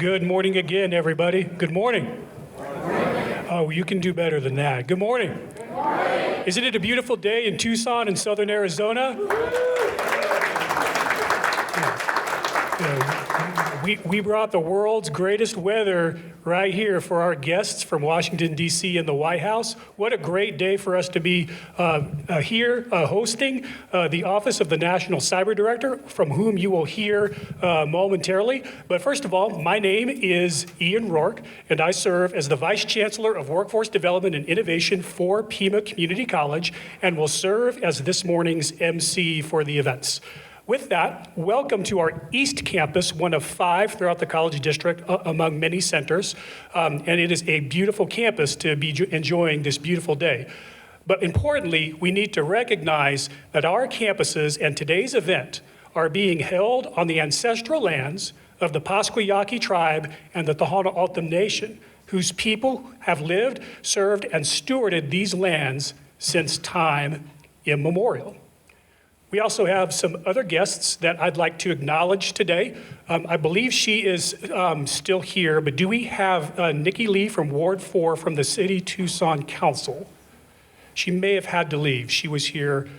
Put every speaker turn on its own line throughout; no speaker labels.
Good morning again, everybody. Good morning. Oh, you can do better than that. Good morning. Good morning. Isn't it a beautiful day in Tucson in southern Arizona? We brought the world's greatest weather right here for our guests from Washington, D.C. and the White House. What a great day for us to be here hosting the Office of the National Cyber Director, from whom you will hear momentarily. But first of all, my name is Ian Rourke, and I serve as the Vice Chancellor of Workforce Development and Innovation for Pima Community College, and will serve as this morning's MC for the events. With that, welcome to our East Campus, one of 5 throughout the College District among many centers. And it is a beautiful campus to be enjoying this beautiful day. But importantly, we need to recognize that our campuses and today's event are being held on the ancestral lands of the Pasquayaqui tribe and the Tohono O'odham Nation, whose people have lived, served, and stewarded these lands since time immemorial. We also have some other guests that I'd like to acknowledge today. I believe she is still here, but do we have Nikki Lee from Ward 4 from the City Tucson Council? She may have had to leave. She was here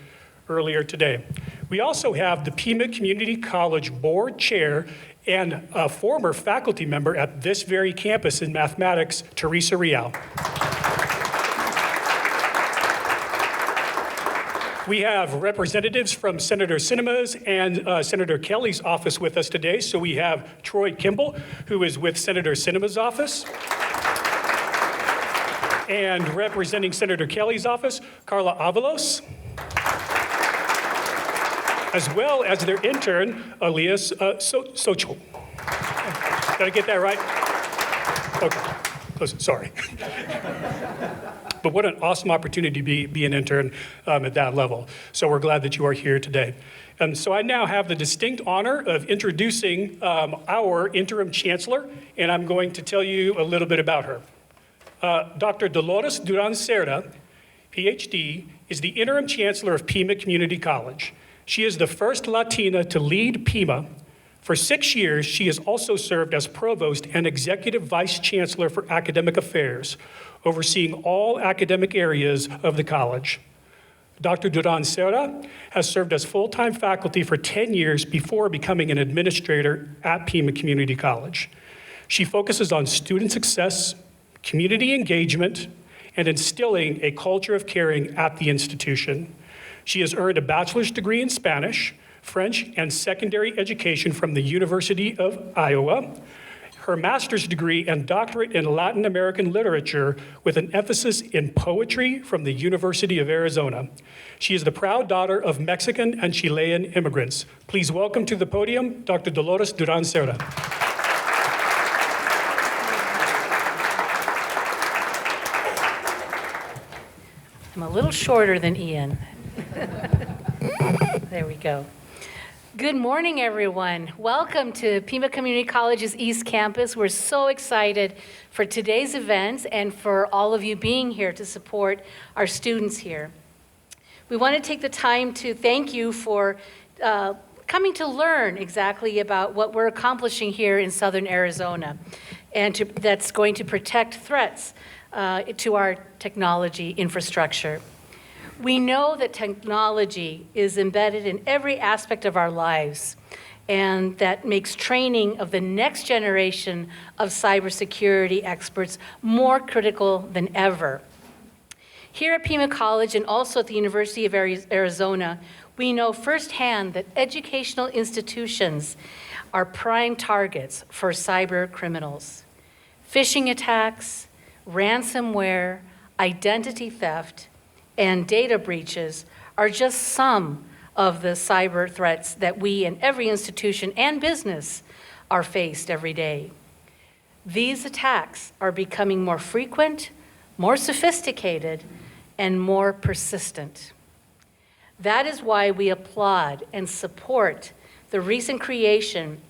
earlier today. We also have the Pima Community College Board Chair and a former faculty member at this very campus in mathematics, Teresa Rial. We have representatives from Senator Sinema's and Senator Kelly's office with us today. So we have Troy Kimball, who is with Senator Sinema's office. And representing Senator Kelly's office, Carla Avalos. As well as their intern, Elias Sochel. Did I get that right? Okay, sorry. But what an awesome opportunity to be an intern at that level. So we're glad that you are here today. And so I now have the distinct honor of introducing our interim chancellor, and I'm going to tell you a little bit about her. Dr. Dolores Duran Cerda, PhD, is the interim chancellor of Pima Community College. She is the first Latina to lead Pima. For 6 years, she has also served as provost and executive vice chancellor for academic affairs, overseeing all academic areas of the college. Dr. Duran Cerda has served as full-time faculty for 10 years before becoming an administrator at Pima Community College. She focuses on student success, community engagement, and instilling a culture of caring at the institution. She has earned a bachelor's degree in Spanish, French, and secondary education from the University of Iowa, her master's degree and doctorate in Latin American literature with an emphasis in poetry from the University of Arizona. She is the proud daughter of Mexican and Chilean immigrants. Please welcome to the podium, Dr. Dolores Duran Cerda.
I'm a little shorter than Ian. There we go. Good morning, everyone. Welcome to Pima Community College's East Campus. We're so excited for today's events and for all of you being here to support our students here. We want to take the time to thank you for coming to learn exactly about what we're accomplishing here in Southern Arizona, and that's going to protect threats to our technology infrastructure. We know that technology is embedded in every aspect of our lives, and that makes training of the next generation of cybersecurity experts more critical than ever. Here at Pima College and also at the University of Arizona, we know firsthand that educational institutions are prime targets for cyber criminals. Phishing attacks, ransomware, identity theft, and data breaches are just some of the cyber threats that we in every institution and business are faced every day. These attacks are becoming more frequent, more sophisticated, and more persistent. That is why we applaud and support the recent creation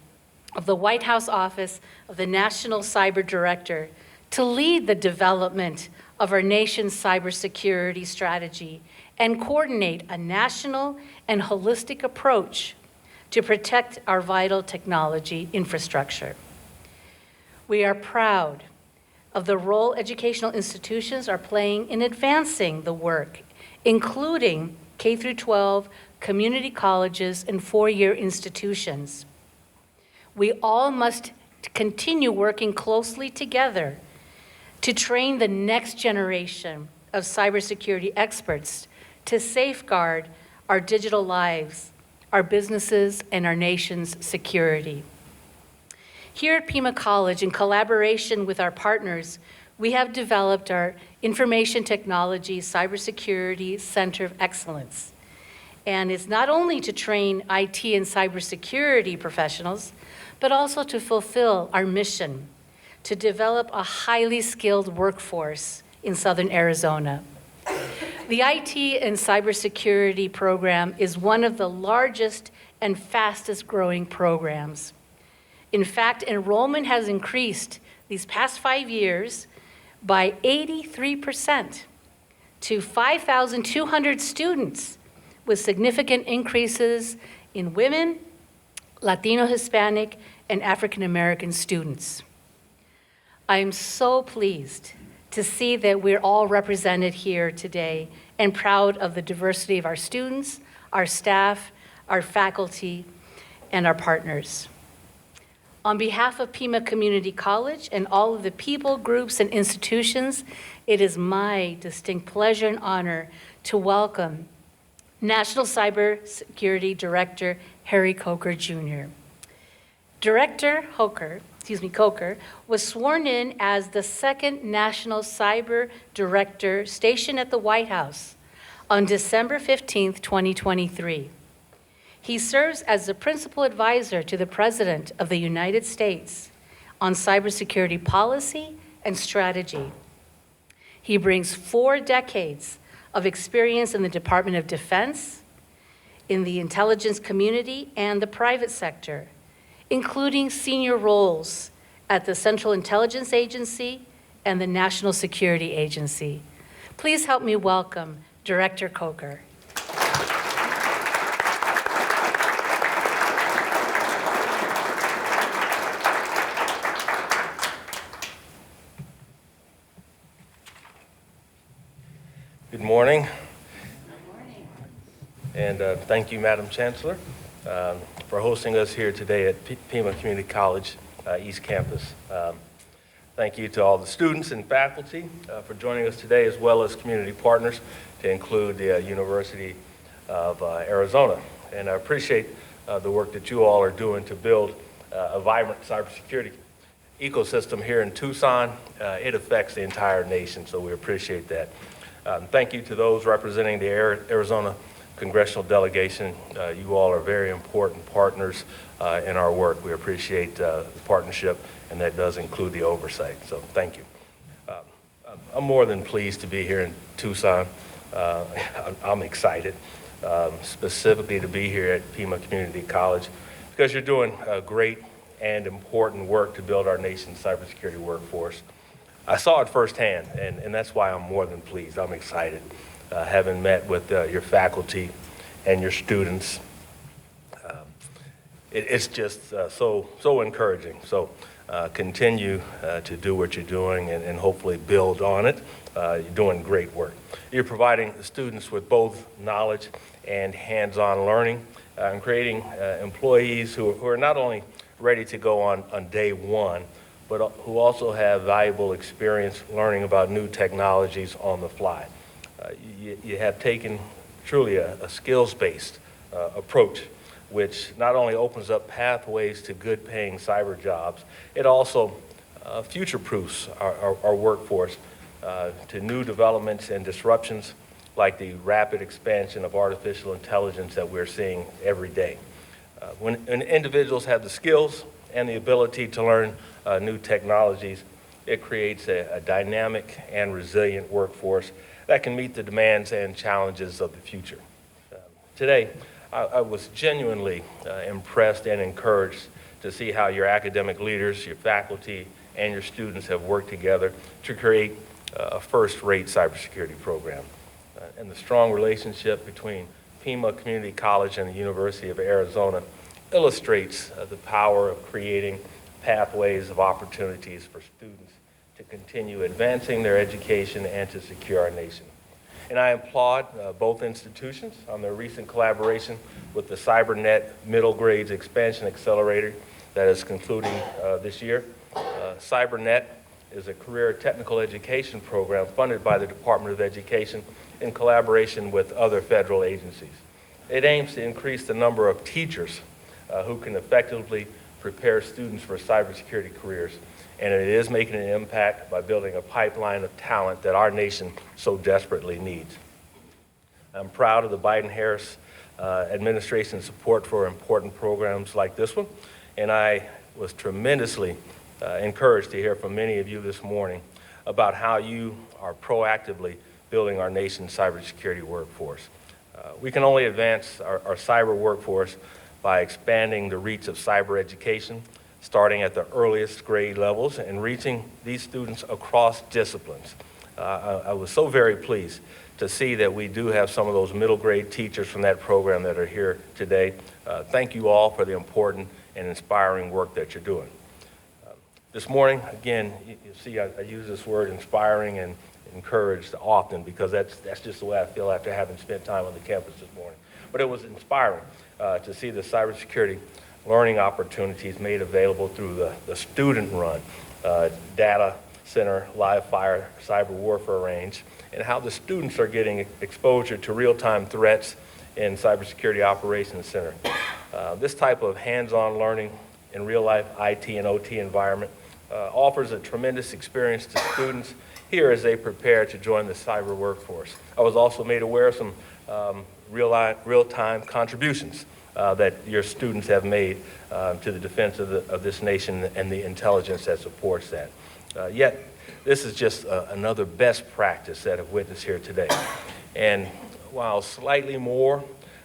of the White House Office of the National Cyber Director to lead the development of our nation's cybersecurity strategy and coordinate a national and holistic approach to protect our vital technology infrastructure. We are proud of the role educational institutions are playing in advancing the work, including K through 12, community colleges, and four-year institutions. We all must continue working closely together to train the next generation of cybersecurity experts to safeguard our digital lives, our businesses, and our nation's security. Here at Pima College, in collaboration with our partners, we have developed our Information Technology Cybersecurity Center of Excellence. And it's not only to train IT and cybersecurity professionals, but also to fulfill our mission to develop a highly skilled workforce in Southern Arizona. The IT and cybersecurity program is one of the largest and fastest growing programs. In fact, enrollment has increased these past 5 years by 83% to 5,200 students, with significant increases in women, Latino, Hispanic, and African American students. I am so pleased to see that we're all represented here today and proud of the diversity of our students, our staff, our faculty, and our partners. On behalf of Pima Community College and all of the people, groups, and institutions, it is my distinct pleasure and honor to welcome National Cybersecurity Director Harry Coker Jr. Director Coker was sworn in as the second National Cyber Director stationed at the White House on December 15, 2023. He serves as the principal advisor to the President of the United States on cybersecurity policy and strategy. He brings 4 decades of experience in the Department of Defense, in the intelligence community, and the private sector, including senior roles at the Central Intelligence Agency and the National Security Agency. Please help me welcome Director Coker.
Good morning. Good morning. And thank you, Madam Chancellor, for hosting us here today at Pima Community College East Campus. Thank you to all the students and faculty for joining us today, as well as community partners, to include the University of Arizona. And I appreciate the work that you all are doing to build a vibrant cybersecurity ecosystem here in Tucson. It affects the entire nation, so we appreciate that. Thank you to those representing the Arizona Congressional Delegation. You all are very important partners in our work. We appreciate the partnership, and that does include the oversight, so thank you. I'm more than pleased to be here in Tucson. I'm excited, specifically to be here at Pima Community College, because you're doing great and important work to build our nation's cybersecurity workforce. I saw it firsthand, and that's why I'm more than pleased. I'm excited, having met with your faculty and your students. It's just so encouraging. So continue to do what you're doing and hopefully build on it. You're doing great work. You're providing the students with both knowledge and hands-on learning, and creating employees who are not only ready to go on day one, but who also have valuable experience learning about new technologies on the fly. You have taken truly a skills-based approach, which not only opens up pathways to good-paying cyber jobs, it also future-proofs our workforce to new developments and disruptions like the rapid expansion of artificial intelligence that we're seeing every day. When individuals have the skills and the ability to learn new technologies, it creates a dynamic and resilient workforce that can meet the demands and challenges of the future. Today, I was genuinely impressed and encouraged to see how your academic leaders, your faculty, and your students have worked together to create a first-rate cybersecurity program. And the strong relationship between Pima Community College and the University of Arizona illustrates the power of creating pathways of opportunities for students to continue advancing their education and to secure our nation. And I applaud both institutions on their recent collaboration with the CyberNet Middle Grades Expansion Accelerator that is concluding this year. CyberNet is a career technical education program funded by the Department of Education in collaboration with other federal agencies. It aims to increase the number of teachers who can effectively prepare students for cybersecurity careers, and it is making an impact by building a pipeline of talent that our nation so desperately needs. I'm proud of the Biden-Harris administration's support for important programs like this one, and I was tremendously encouraged to hear from many of you this morning about how you are proactively building our nation's cybersecurity workforce. We can only advance our cyber workforce by expanding the reach of cyber education, starting at the earliest grade levels and reaching these students across disciplines. I was so very pleased to see that we do have some of those middle grade teachers from that program that are here today. Thank you all for the important and inspiring work that you're doing. This morning, again, you see I use this word inspiring and encouraged often because that's just the way I feel after having spent time on the campus this morning. But it was inspiring to see the cybersecurity learning opportunities made available through the student-run data center live fire cyber warfare range, and how the students are getting exposure to real-time threats in cybersecurity operations center. This type of hands-on learning in real-life IT and OT environment offers a tremendous experience to students here as they prepare to join the cyber workforce. I was also made aware of some real-time contributions that your students have made to the defense of this nation and the intelligence that supports that. Yet, this is just another best practice that I've witnessed here today. And while slightly more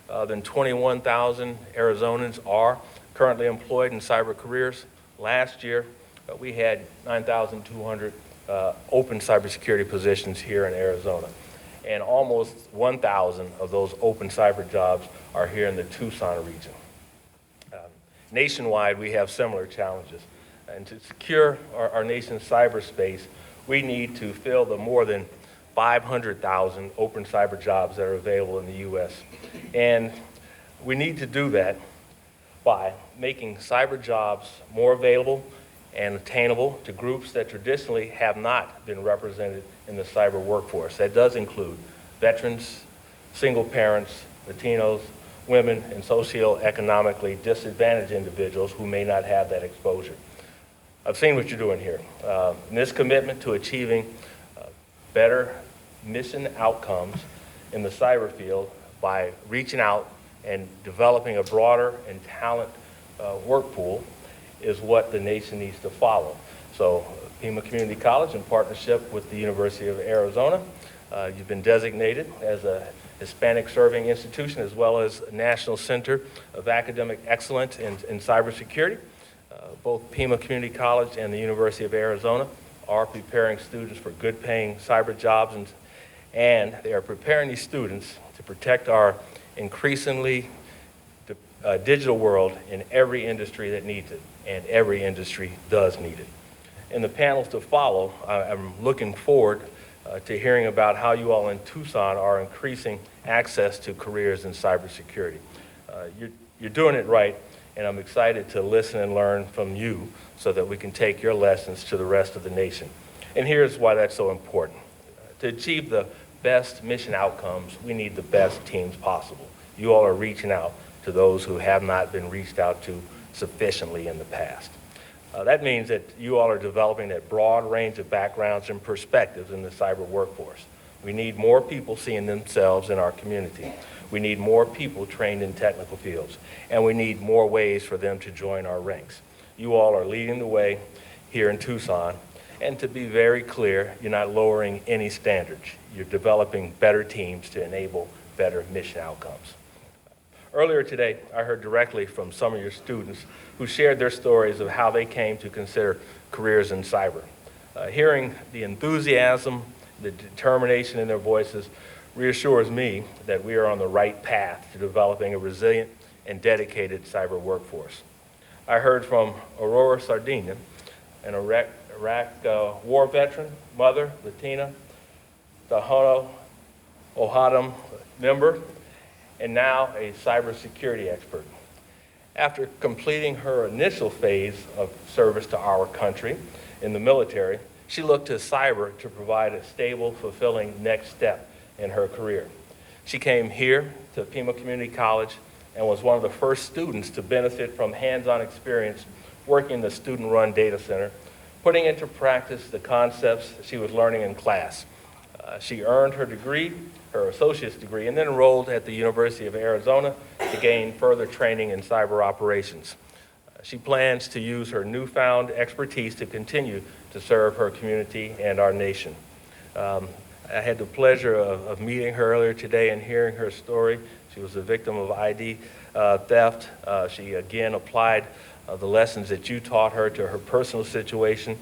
than 21,000 Arizonans are currently employed in cyber careers, last year we had 9,200 open cybersecurity positions here in Arizona. And almost 1,000 of those open cyber jobs are here in the Tucson region. Nationwide, we have similar challenges. And to secure our nation's cyberspace, we need to fill the more than 500,000 open cyber jobs that are available in the U.S. And we need to do that by making cyber jobs more available and attainable to groups that traditionally have not been represented in the cyber workforce. That does include veterans, single parents, Latinos, women, and socioeconomically disadvantaged individuals who may not have that exposure. I've seen what you're doing here. And this commitment to achieving better mission outcomes in the cyber field by reaching out and developing a broader and talent work pool is what the nation needs to follow. So Pima Community College, in partnership with the University of Arizona, you've been designated as a Hispanic serving institution as well as a National Center of Academic Excellence in cybersecurity. Both Pima Community College and the University of Arizona are preparing students for good paying cyber jobs, and they are preparing these students to protect our increasingly digital world in every industry that needs it, and every industry does need it. In the panels to follow, I'm looking forward to hearing about how you all in Tucson are increasing access to careers in cybersecurity. You're doing it right, and I'm excited to listen and learn from you so that we can take your lessons to the rest of the nation. And here's why that's so important. To achieve the best mission outcomes, we need the best teams possible. You all are reaching out to those who have not been reached out to sufficiently in the past. That means that you all are developing a broad range of backgrounds and perspectives in the cyber workforce. We need more people seeing themselves in our community. We need more people trained in technical fields, and we need more ways for them to join our ranks. You all are leading the way here in Tucson, and to be very clear, you're not lowering any standards. You're developing better teams to enable better mission outcomes. Earlier today, I heard directly from some of your students who shared their stories of how they came to consider careers in cyber. Hearing the enthusiasm, the determination in their voices reassures me that we are on the right path to developing a resilient and dedicated cyber workforce. I heard from Aurora Sardina, an Iraq war veteran, mother, Latina, Tohono O'odham member, and now a cybersecurity expert. After completing her initial phase of service to our country in the military, she looked to cyber to provide a stable, fulfilling next step in her career. She came here to Pima Community College and was one of the first students to benefit from hands-on experience working in the student-run data center, putting into practice the concepts she was learning in class. She earned her degree, her associate's degree, and then enrolled at the University of Arizona to gain further training in cyber operations. She plans to use her newfound expertise to continue to serve her community and our nation. I had the pleasure of meeting her earlier today and hearing her story. She was a victim of ID theft. She again applied the lessons that you taught her to her personal situation.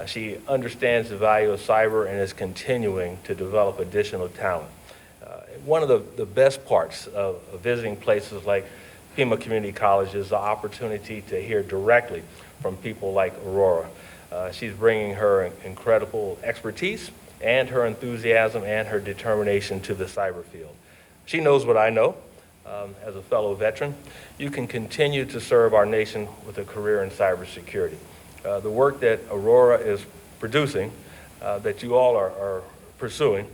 She understands the value of cyber and is continuing to develop additional talent. One of the best parts of visiting places like Pima Community College is the opportunity to hear directly from people like Aurora. She's bringing her incredible expertise and her enthusiasm and her determination to the cyber field. She knows what I know. As a fellow veteran, you can continue to serve our nation with a career in cybersecurity. The work that Aurora is producing, that you all are pursuing,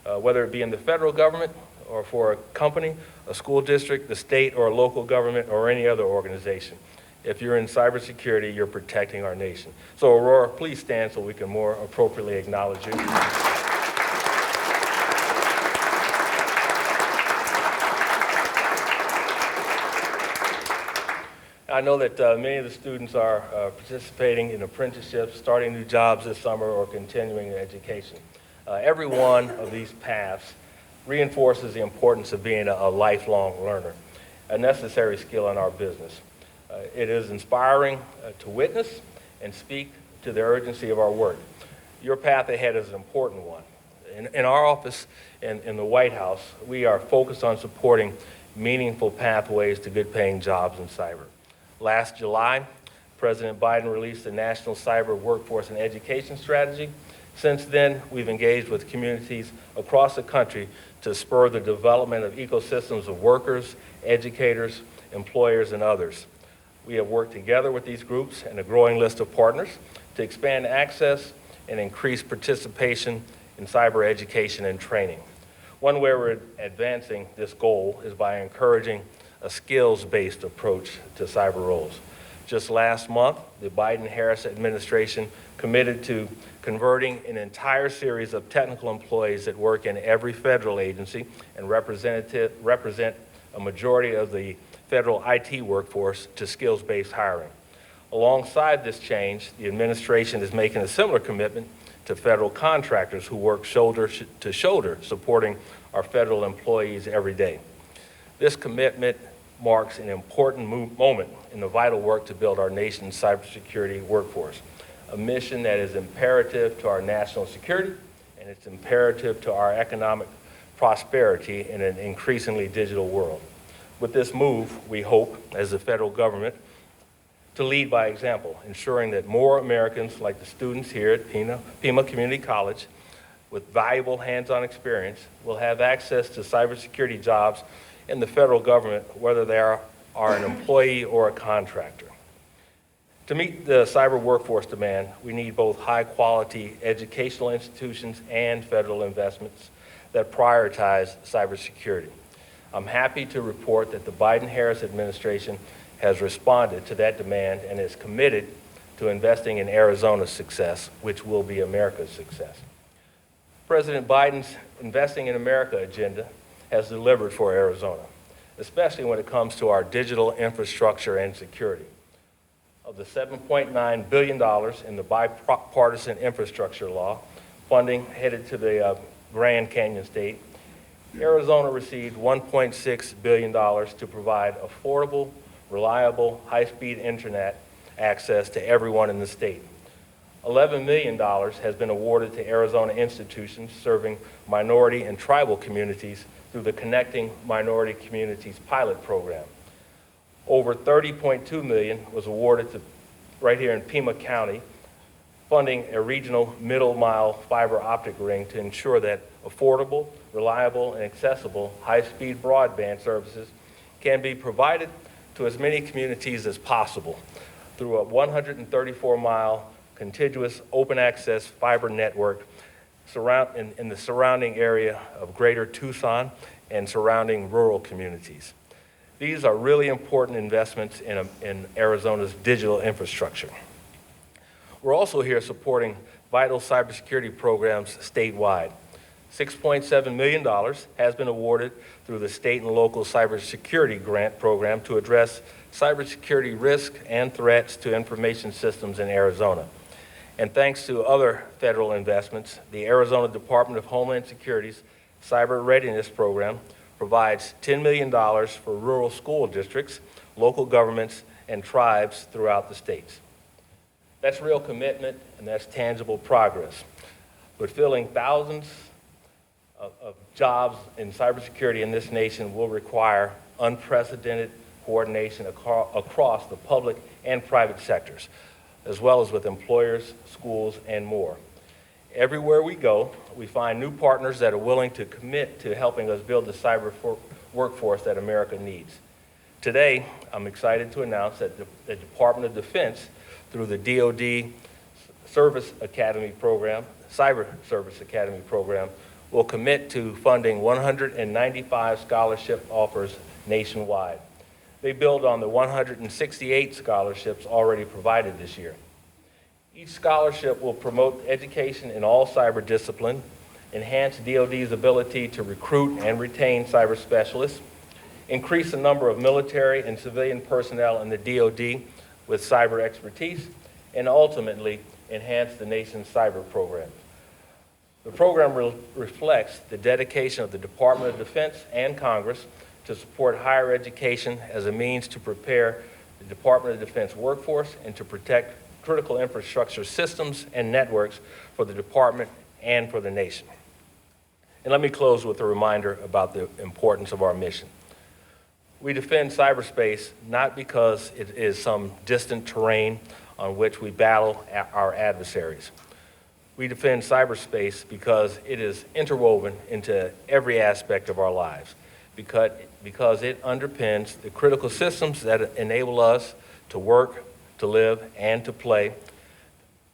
whether it be in the federal government or for a company, a school district, the state or a local government or any other organization. If you're in cybersecurity, you're protecting our nation. So Aurora, please stand so we can more appropriately acknowledge you. I know that many of the students are participating in apprenticeships, starting new jobs this summer, or continuing their education. Every one of these paths reinforces the importance of being a lifelong learner, a necessary skill in our business. It is inspiring to witness and speak to the urgency of our work. Your path ahead is an important one. In our office in the White House, we are focused on supporting meaningful pathways to good-paying jobs in cyber. Last July, President Biden released the National Cyber Workforce and Education Strategy. Since then, we've engaged with communities across the country to spur the development of ecosystems of workers, educators, employers, and others. We have worked together with these groups and a growing list of partners to expand access and increase participation in cyber education and training. One way we're advancing this goal is by encouraging a skills-based approach to cyber roles. Just last month, the Biden-Harris administration committed to converting an entire series of technical employees that work in every federal agency and represent a majority of the federal IT workforce to skills-based hiring. Alongside this change, the administration is making a similar commitment to federal contractors who work shoulder to shoulder supporting our federal employees every day. This commitment marks an important moment in the vital work to build our nation's cybersecurity workforce, a mission that is imperative to our national security and it's imperative to our economic prosperity in an increasingly digital world. With this move, we hope, as the federal government, to lead by example, ensuring that more Americans, like the students here at Pima Community College, with valuable hands-on experience, will have access to cybersecurity jobs in the federal government, whether they are an employee or a contractor. To meet the cyber workforce demand, we need both high-quality educational institutions and federal investments that prioritize cybersecurity. I'm happy to report that the Biden-Harris administration has responded to that demand and is committed to investing in Arizona's success, which will be America's success. President Biden's Investing in America agenda has delivered for Arizona, especially when it comes to our digital infrastructure and security. Of the $7.9 billion in the bipartisan infrastructure law, funding headed to the Grand Canyon State, Arizona received $1.6 billion to provide affordable, reliable, high-speed internet access to everyone in the state. $11 million has been awarded to Arizona institutions serving minority and tribal communities through the Connecting Minority Communities pilot program. Over $30.2 million was awarded to right here in Pima County, funding a regional middle-mile fiber optic ring to ensure that affordable, reliable, and accessible high-speed broadband services can be provided to as many communities as possible through a 134-mile contiguous open-access fiber network in the surrounding area of greater Tucson and surrounding rural communities. These are really important investments in Arizona's digital infrastructure. We're also here supporting vital cybersecurity programs statewide. $6.7 million has been awarded through the state and local cybersecurity grant program to address cybersecurity risk and threats to information systems in Arizona. And thanks to other federal investments, the Arizona Department of Homeland Security's Cyber Readiness Program provides $10 million for rural school districts, local governments, and tribes throughout the states. That's real commitment, and that's tangible progress. But filling thousands of jobs in cybersecurity in this nation will require unprecedented coordination across the public and private sectors, as well as with employers, schools, and more. Everywhere we go, we find new partners that are willing to commit to helping us build the cyber workforce that America needs. Today, I'm excited to announce that the Department of Defense, through the DoD Service Academy Program, Cyber Service Academy Program, will commit to funding 195 scholarship offers nationwide. They build on the 168 scholarships already provided this year. Each scholarship will promote education in all cyber discipline, enhance DoD's ability to recruit and retain cyber specialists, increase the number of military and civilian personnel in the DoD with cyber expertise, and ultimately enhance the nation's cyber program. The program reflects the dedication of the Department of Defense and Congress to support higher education as a means to prepare the Department of Defense workforce and to protect critical infrastructure systems and networks for the department and for the nation. And let me close with a reminder about the importance of our mission. We defend cyberspace not because it is some distant terrain on which we battle our adversaries. We defend cyberspace because it is interwoven into every aspect of our lives, because it underpins the critical systems that enable us to work, to live, and to play.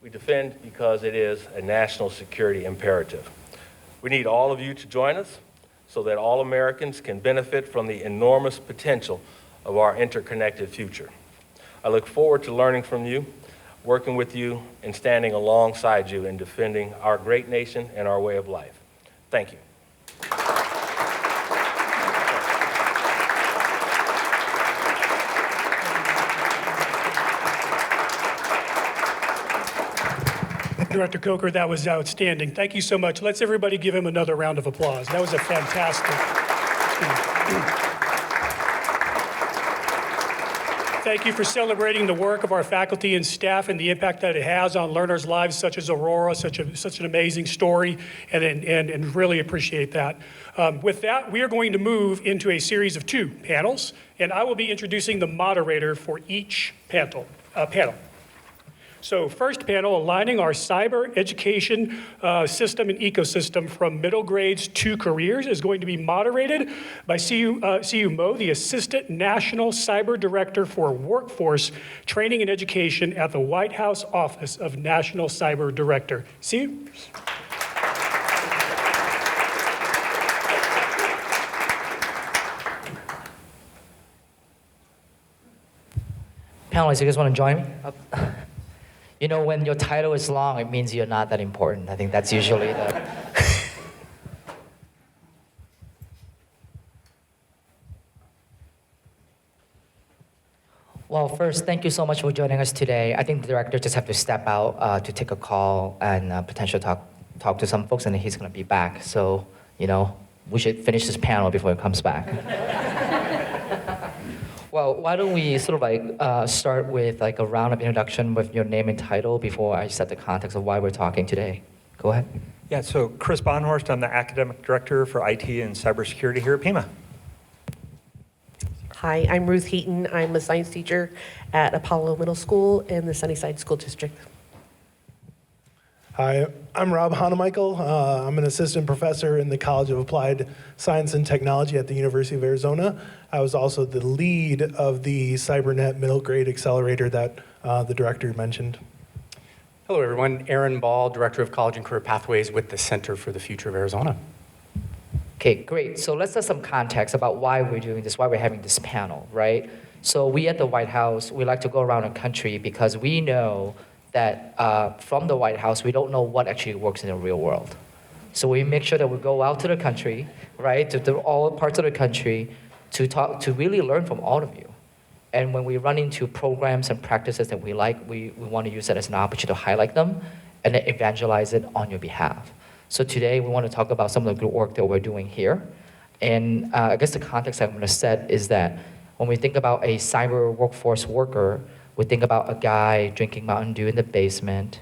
We defend because it is a national security imperative. We need all of you to join us so that all Americans can benefit from the enormous potential of our interconnected future. I look forward to learning from you, working with you, and standing alongside you in defending our great nation and our way of life. Thank you.
Director Coker, that was outstanding. Thank you so much. Let's everybody give him another round of applause. That was a fantastic. Thank you for celebrating the work of our faculty and staff and the impact that it has on learners' lives, such as Aurora, such an amazing story, and really appreciate that. With that, we are going to move into a series of 2 panels, and I will be introducing the moderator for each panel. So first panel, aligning our cyber education system and ecosystem from middle grades to careers, is going to be moderated by CU Mo, the Assistant National Cyber Director for Workforce Training and Education at the White House Office of National Cyber Director. CU?
Panelists, you guys want to join me? You know, when your title is long, it means you're not that important. I think that's usually the... Well, first, thank you so much for joining us today. I think the director just have to step out to take a call and potentially talk to some folks, and then he's going to be back. So, you know, we should finish this panel before he comes back. Well, why don't we sort of start with a round of introduction with your name and title before I set the context of why we're talking today. Go ahead.
Yeah, so Chris Bonhorst, I'm the Academic Director for IT and Cybersecurity here at Pima. Hi, I'm Ruth Heaton. I'm a science teacher at Apollo Middle School in the Sunnyside School District.
Hi, I'm Rob Hanemichael. I'm an assistant professor in the College of Applied Science and Technology at the University of Arizona. I was also the lead of the CyberNet middle grade accelerator that the director mentioned.
Hello, everyone. Aaron Ball, Director of College and Career Pathways with the Center for the Future of Arizona.
Okay, great. So let's set some context about why we're doing this, why we're having this panel, right? So we at the White House, we like to go around the country because we know that from the White House, we don't know what actually works in the real world. So we make sure that we go out to the country, right, to all parts of the country to talk, to really learn from all of you. And when we run into programs and practices that we like, we want to use that as an opportunity to highlight them and then evangelize it on your behalf. So today we want to talk about some of the good work that we're doing here. And I guess the context I'm going to set is that when we think about a cyber workforce worker, we think about a guy drinking Mountain Dew in the basement,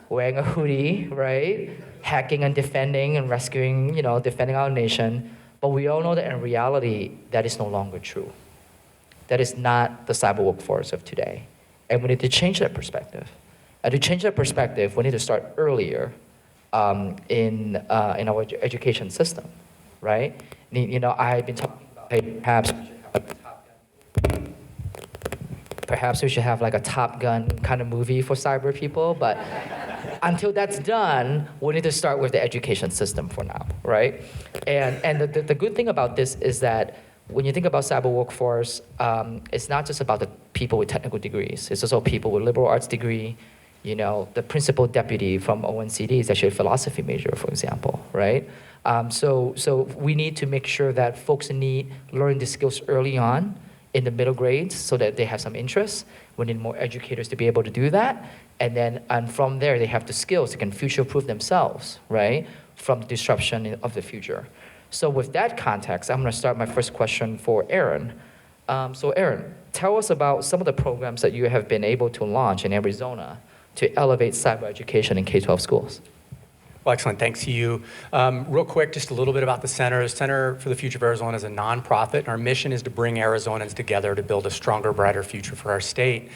wearing a hoodie, right? Hacking and defending and rescuing, defending our nation. But we all know that in reality, that is no longer true. That is not the cyber workforce of today. And we need to change that perspective. And to change that perspective, we need to start earlier in our education system, right? I've been talking about, hey, perhaps we should have like a Top Gun kind of movie for cyber people, but until that's done, we need to start with the education system for now, right? And the good thing about this is that when you think about cyber workforce, it's not just about the people with technical degrees. It's also people with liberal arts degree. The principal deputy from ONCD is actually a philosophy major, for example, right? So we need to make sure that folks learn the skills early on in the middle grades so that they have some interest. We need more educators to be able to do that. And from there, they have the skills that can future-proof themselves, right, from the disruption of the future. So with that context, I'm going to start my first question for Aaron. So Aaron, tell us about some of the programs that you have been able to launch in Arizona to elevate cyber education in K-12 schools.
Well, excellent. Thanks to you. Real quick, just a little bit about the Center. The Center for the Future of Arizona is a nonprofit, and our mission is to bring Arizonans together to build a stronger, brighter future for our state.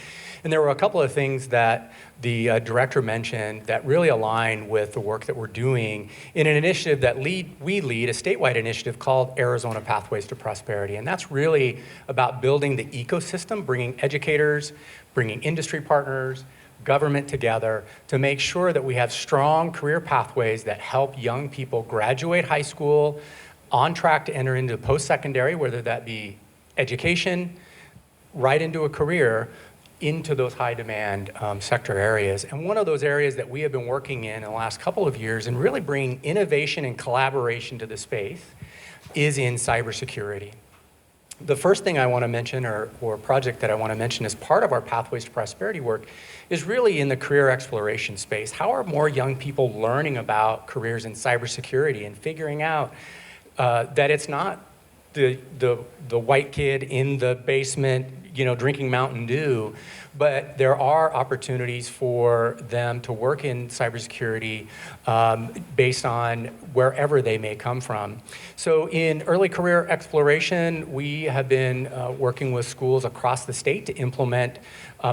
And there were a couple of things that the director mentioned that really align with the work that we're doing in an initiative that we lead, a statewide initiative called Arizona Pathways to Prosperity. And that's really about building the ecosystem, bringing educators, bringing industry partners, government together to make sure that we have strong career pathways that help young people graduate high school on track to enter into post-secondary, whether that be education, right into a career, into those high-demand sector areas. And one of those areas that we have been working in the last couple of years and really bringing innovation and collaboration to the space is in cybersecurity. The first thing I want to mention, or project that I want to mention as part of our Pathways to Prosperity work, is really in the career exploration space. How are more young people learning about careers in cybersecurity and figuring out that it's not the white kid in the basement, drinking Mountain Dew, but there are opportunities for them to work in cybersecurity based on wherever they may come from. So in early career exploration, we have been working with schools across the state to implement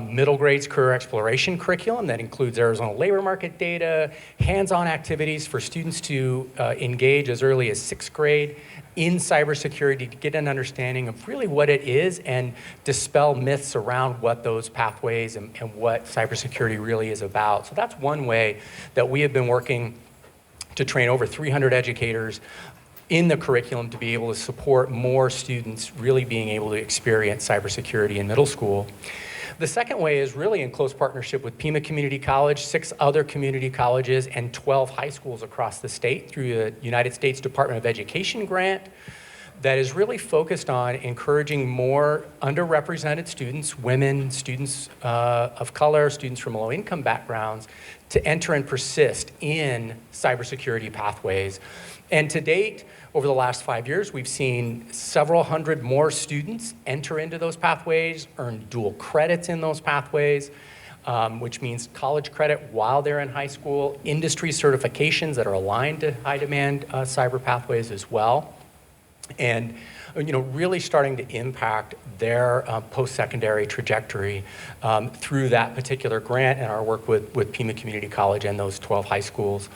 middle grades career exploration curriculum that includes Arizona labor market data, hands-on activities for students to engage as early as 6th grade in cybersecurity to get an understanding of really what it is and dispel myths around what those pathways and what cybersecurity really is about. So that's one way that we have been working to train over 300 educators in the curriculum to be able to support more students really being able to experience cybersecurity in middle school. The second way is really in close partnership with Pima Community College, 6 other community colleges, and 12 high schools across the state through the United States Department of Education grant that is really focused on encouraging more underrepresented students, women, students of color, students from low-income backgrounds, to enter and persist in cybersecurity pathways. And to date, over the last 5 years, we've seen several hundred more students enter into those pathways, earn dual credits in those pathways, which means college credit while they're in high school, industry certifications that are aligned to high-demand cyber pathways as well. and really starting to impact their post-secondary trajectory through that particular grant and our work with Pima Community College and those 12 high schools.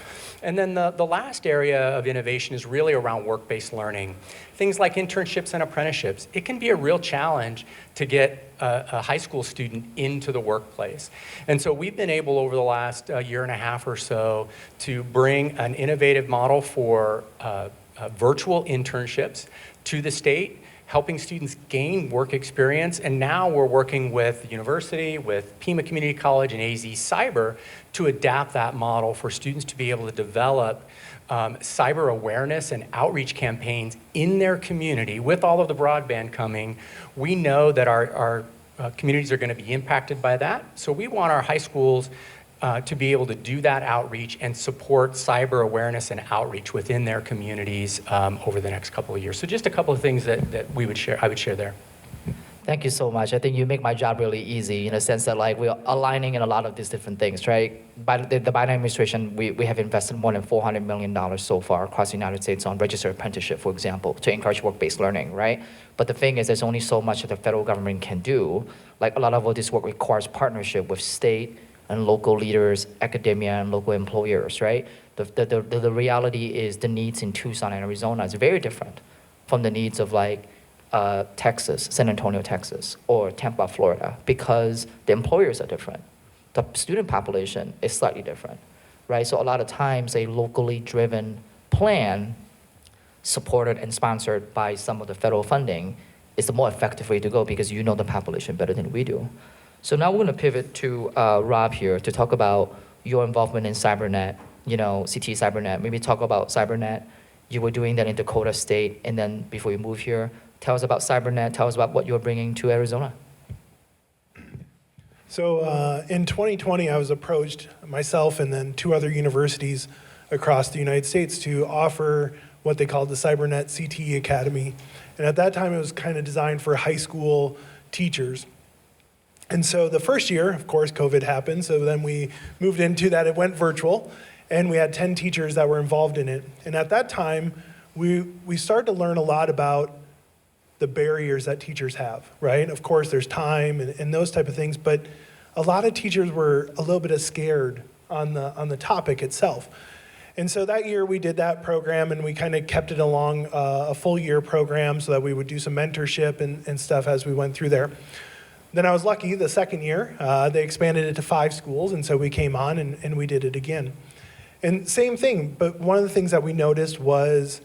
And then the last area of innovation is really around work-based learning. Things like internships and apprenticeships. It can be a real challenge to get a high school student into the workplace. And so we've been able over the last year and a half or so to bring an innovative model for virtual internships to the state, helping students gain work experience. And now we're working with the university, with Pima Community College and AZ Cyber to adapt that model for students to be able to develop cyber awareness and outreach campaigns in their community. With all of the broadband coming, we know that our communities are going to be impacted by that. So we want our high schools to be able to do that outreach and support cyber awareness and outreach within their communities over the next couple of years. So just a couple of things that I would share there.
Thank you so much. I think you make my job really easy in a sense that like we're aligning in a lot of these different things, right? By the Biden administration, we have invested more than $400 million so far across the United States on registered apprenticeship, for example, to encourage work-based learning, right? But the thing is, there's only so much that the federal government can do. Like a lot of all this work requires partnership with state and local leaders, academia, and local employers, right? The reality is the needs in Tucson and Arizona is very different from the needs of like Texas, San Antonio, Texas, or Tampa, Florida, because the employers are different. The student population is slightly different, right? So a lot of times a locally driven plan supported and sponsored by some of the federal funding is the more effective way to go because you know the population better than we do. So now we're going to pivot to Rob here to talk about your involvement in CyberNet, CT CyberNet. Maybe talk about CyberNet. You were doing that in Dakota State, and then before you move here, tell us about CyberNet. Tell us about what you're bringing to Arizona.
So in 2020, I was approached, myself and then 2 other universities across the United States, to offer what they called the CyberNet CTE Academy. And at that time, it was kind of designed for high school teachers. And so the first year, of course, COVID happened. So then we moved into that. It went virtual, and we had 10 teachers that were involved in it. And at that time, we started to learn a lot about the barriers that teachers have, right? Of course, there's time and those type of things, but a lot of teachers were a little bit scared on the topic itself. And so that year we did that program, and we kind of kept it along a full year program so that we would do some mentorship and stuff as we went through there. Then I was lucky, the second year, they expanded it to 5 schools, and so we came on and we did it again. And same thing, but one of the things that we noticed was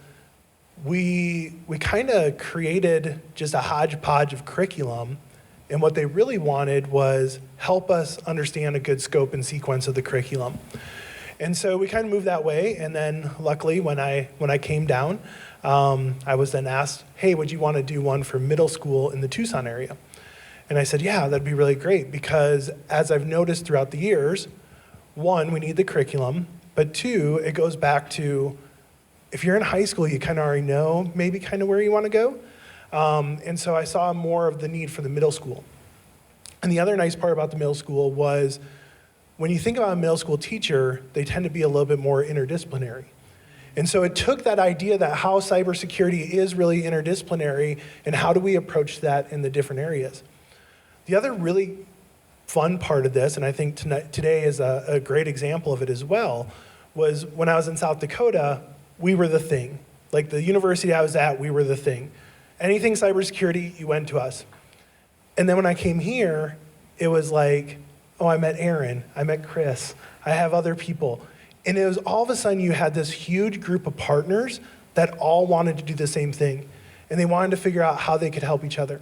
we kind of created just a hodgepodge of curriculum, and what they really wanted was help us understand a good scope and sequence of the curriculum. And so we kind of moved that way, and then luckily when I came down, I was then asked, hey, would you want to do one for middle school in the Tucson area? And I said, yeah, that'd be really great, because as I've noticed throughout the years, 1, we need the curriculum, but 2, it goes back to, if you're in high school, you kind of already know maybe kind of where you want to go. And so I saw more of the need for the middle school. And the other nice part about the middle school was, when you think about a middle school teacher, they tend to be a little bit more interdisciplinary. And so it took that idea that how cybersecurity is really interdisciplinary, and how do we approach that in the different areas. The other really fun part of this, and I think today is a great example of it as well, was when I was in South Dakota, we were the thing. Like the university I was at, we were the thing. Anything cybersecurity, you went to us. And then when I came here, it was like, oh, I met Aaron, I met Chris, I have other people. And it was all of a sudden you had this huge group of partners that all wanted to do the same thing. And they wanted to figure out how they could help each other.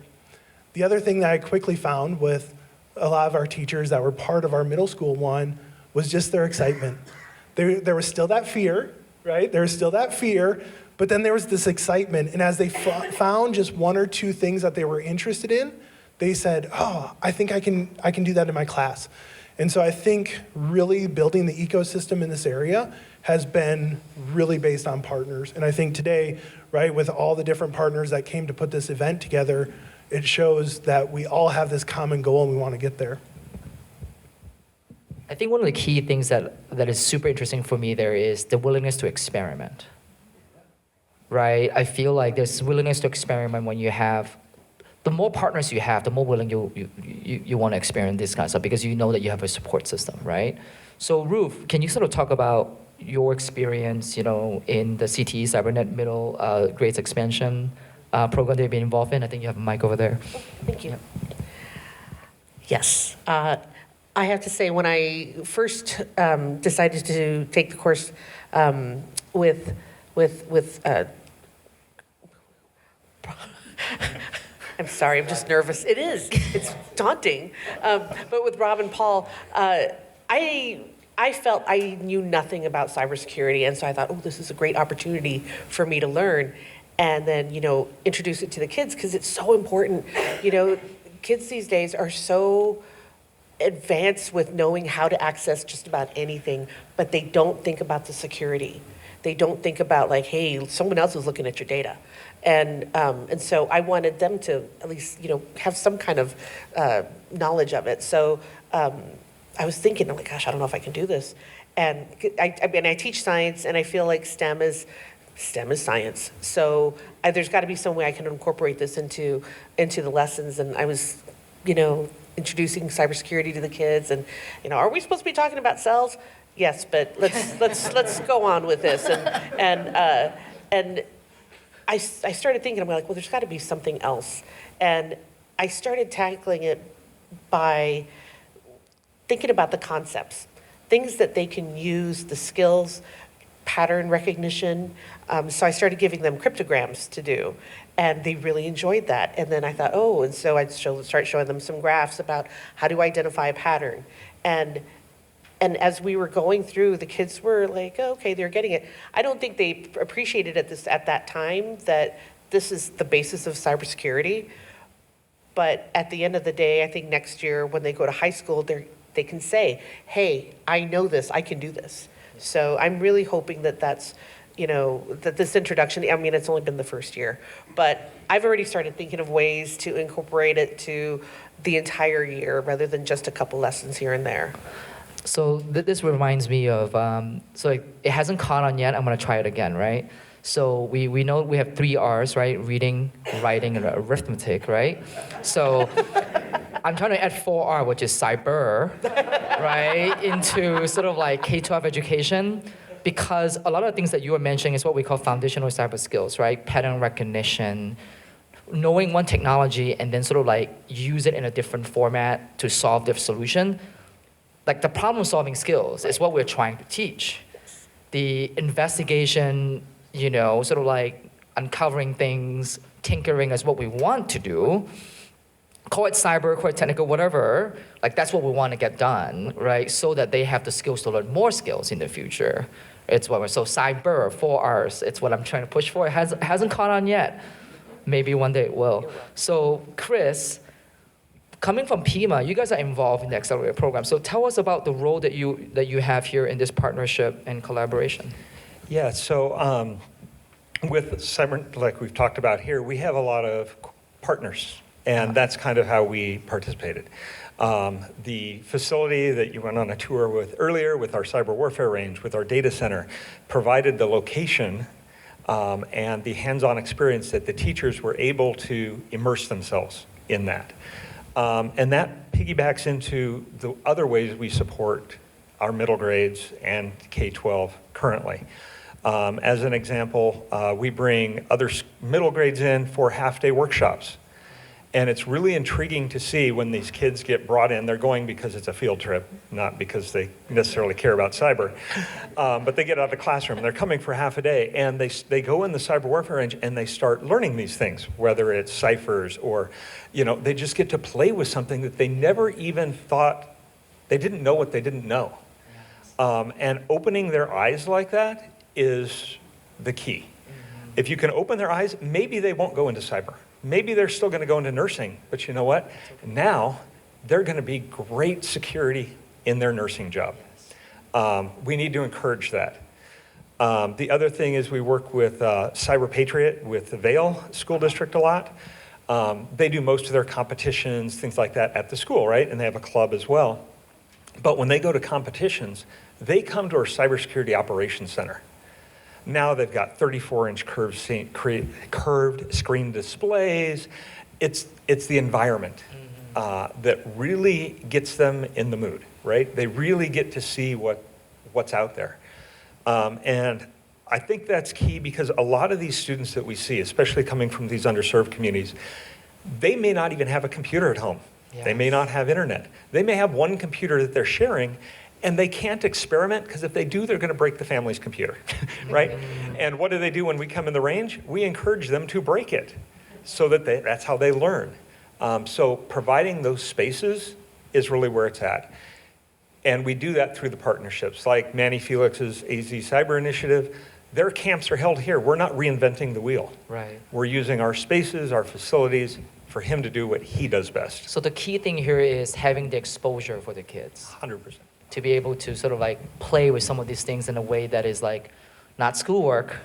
The other thing that I quickly found with a lot of our teachers that were part of our middle school one was just their excitement. There was still that fear, right? There was still that fear, but then there was this excitement. And as they found just 1 or 2 things that they were interested in, they said, oh, I think I can do that in my class. And so I think really building the ecosystem in this area has been really based on partners. And I think today, right, with all the different partners that came to put this event together, it shows that we all have this common goal and we want to get there.
I think one of the key things that is super interesting for me there is the willingness to experiment, right? I feel like there's willingness to experiment when you have, the more partners you have, the more willing you want to experiment this kind of stuff because you know that you have a support system, right? So Ruth, can you sort of talk about your experience, in the CTE CyberNet middle grades expansion program that you've been involved in? I think you have a mic over there.
Thank you. Yes. I have to say, when I first decided to take the course with I'm sorry, I'm just nervous. It is. It's daunting. But with Rob and Paul, I felt I knew nothing about cybersecurity, and so I thought, oh, this is a great opportunity for me to learn, and then, introduce it to the kids, because it's so important. Kids these days are so advanced with knowing how to access just about anything, but they don't think about the security. They don't think about like, hey, someone else is looking at your data. And so I wanted them to at least, have some kind of knowledge of it. So I was thinking, oh my gosh, I don't know if I can do this. And I teach science, and I feel like STEM is science. So there's got to be some way I can incorporate this into the lessons. And I was, introducing cybersecurity to the kids. And, are we supposed to be talking about cells? Yes, but let's go on with this. And I started thinking, I'm like, well, there's got to be something else. And I started tackling it by thinking about the concepts, things that they can use, the skills, pattern recognition. So I started giving them cryptograms to do, and they really enjoyed that. And then I thought, and so I'd start showing them some graphs about how to identify a pattern. And as we were going through, the kids were like, oh, okay, they're getting it. I don't think they appreciated at that time that this is the basis of cybersecurity. But at the end of the day, I think next year when they go to high school, they can say, hey, I know this, I can do this. So I'm really hoping that that's, that this introduction, it's only been the first year, but I've already started thinking of ways to incorporate it to the entire year rather than just a couple lessons here and there.
So this reminds me of, it hasn't caught on yet, I'm gonna try it again, right? So we know we have 3 R's, right? Reading, writing, and arithmetic, right? So I'm trying to add 4R, which is cyber, right, into sort of like K-12 education, because a lot of things that you were mentioning is what we call foundational cyber skills, right? Pattern recognition, knowing one technology and then sort of like use it in a different format to solve the solution. Like the problem-solving skills is what we're trying to teach. The investigation, sort of like uncovering things, tinkering is what we want to do. Call it cyber, call it technical, whatever. Like that's what we want to get done, right? So that they have the skills to learn more skills in the future. It's what so cyber, 4 R's. It's what I'm trying to push for. It hasn't caught on yet. Maybe one day it will. So Chris, coming from Pima, you guys are involved in the accelerator program. So tell us about the role that you have here in this partnership and collaboration.
Yeah, so with cyber, like we've talked about here, we have a lot of partners, and that's kind of how we participated. The facility that you went on a tour with earlier, with our cyber warfare range, with our data center, provided the location and the hands-on experience that the teachers were able to immerse themselves in that. And that piggybacks into the other ways we support our middle grades and K-12 currently. As an example, we bring other middle grades in for half-day workshops. And it's really intriguing to see when these kids get brought in. They're going because it's a field trip, not because they necessarily care about cyber. But they get out of the classroom, and they're coming for half a day. And they go in the cyber warfare range, and they start learning these things, whether it's ciphers or, they just get to play with something that they never even thought, they didn't know what they didn't know. And opening their eyes like that is the key. If you can open their eyes, maybe they won't go into cyber. Maybe they're still going to go into nursing, but you know what? Now they're going to be great security in their nursing job. We need to encourage that. The other thing is we work with Cyber Patriot with the Vail School District a lot. They do most of their competitions, things like that at the school, right? And they have a club as well. But when they go to competitions, they come to our Cybersecurity Operations Center. Now they've got 34-inch curved screen displays. It's the environment that really gets them in the mood, right? They really get to see what's out there. And I think that's key because a lot of these students that we see, especially coming from these underserved communities, they may not even have a computer at home.
Yes.
They may not have internet. They may have one computer that they're sharing, and they can't experiment because if they do, they're going to break the family's computer, right? And what do they do when we come in the range? We encourage them to break it so that that's how they learn. So providing those spaces is really where it's at. And we do that through the partnerships, like Manny Felix's AZ Cyber Initiative. Their camps are held here. We're not reinventing the wheel.
Right.
We're using our spaces, our facilities, for him to do what he does best.
So the key thing here is having the exposure for the kids
100%.
to be able to sort of like play with some of these things in a way that is like not schoolwork,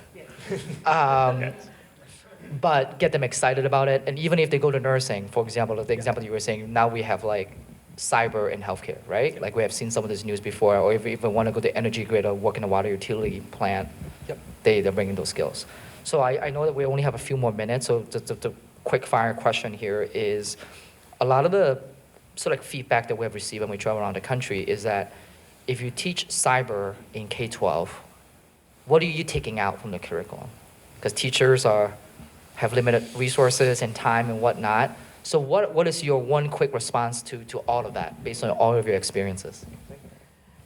but get them excited about it. And even if they go to nursing, for example, the example you were saying, now we have like cyber in healthcare, right? Like we have seen some of this news before, or if you even want to go to energy grid or work in a water utility plant, they're bringing those skills. So I know that we only have a few more minutes, so the quick fire question here is, a lot of the sort of feedback that we have received when we travel around the country is that if you teach cyber in K-12, what are you taking out from the curriculum? Because teachers have limited resources and time and whatnot. So what is your one quick response to all of that, based on all of your experiences?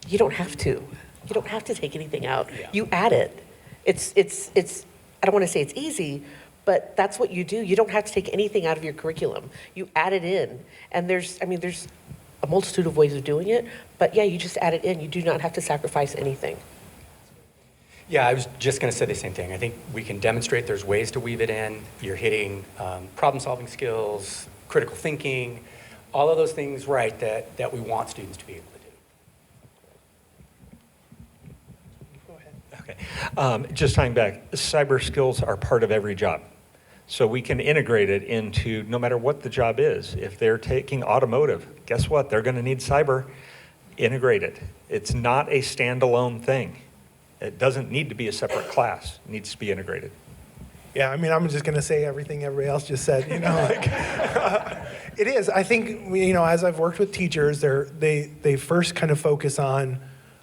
You don't have to. You don't have to take anything out. You add it. It's I don't want to say it's easy, but that's what you do. You don't have to take anything out of your curriculum. You add it in. And there's a multitude of ways of doing it, but yeah, you just add it in. You do not have to sacrifice anything.
Yeah, I was just going to say the same thing. I think we can demonstrate there's ways to weave it in. You're hitting problem-solving skills, critical thinking, all of those things, right, that we want students to be able to do.
Okay. Just tying back, cyber skills are part of every job. So we can integrate it into no matter what the job is. If they're taking automotive, guess what? They're going to need cyber. Integrate it. It's not a standalone thing. It doesn't need to be a separate class. It needs to be integrated.
Yeah, I mean, I'm just going to say everything everybody else just said, like, it is. I think, as I've worked with teachers, they first kind of focus on,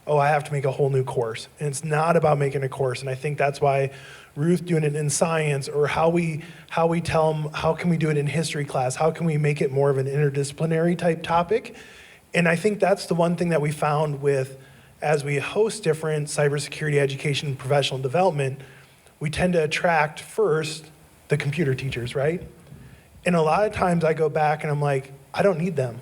oh, I have to make a whole new course. And it's not about making a course. And I think that's why Ruth doing it in science, or how we tell them, how can we do it in history class? How can we make it more of an interdisciplinary type topic? And I think that's the one thing that we found as we host different cybersecurity education and professional development, we tend to attract first the computer teachers, right? And a lot of times I go back and I'm like, I don't need them.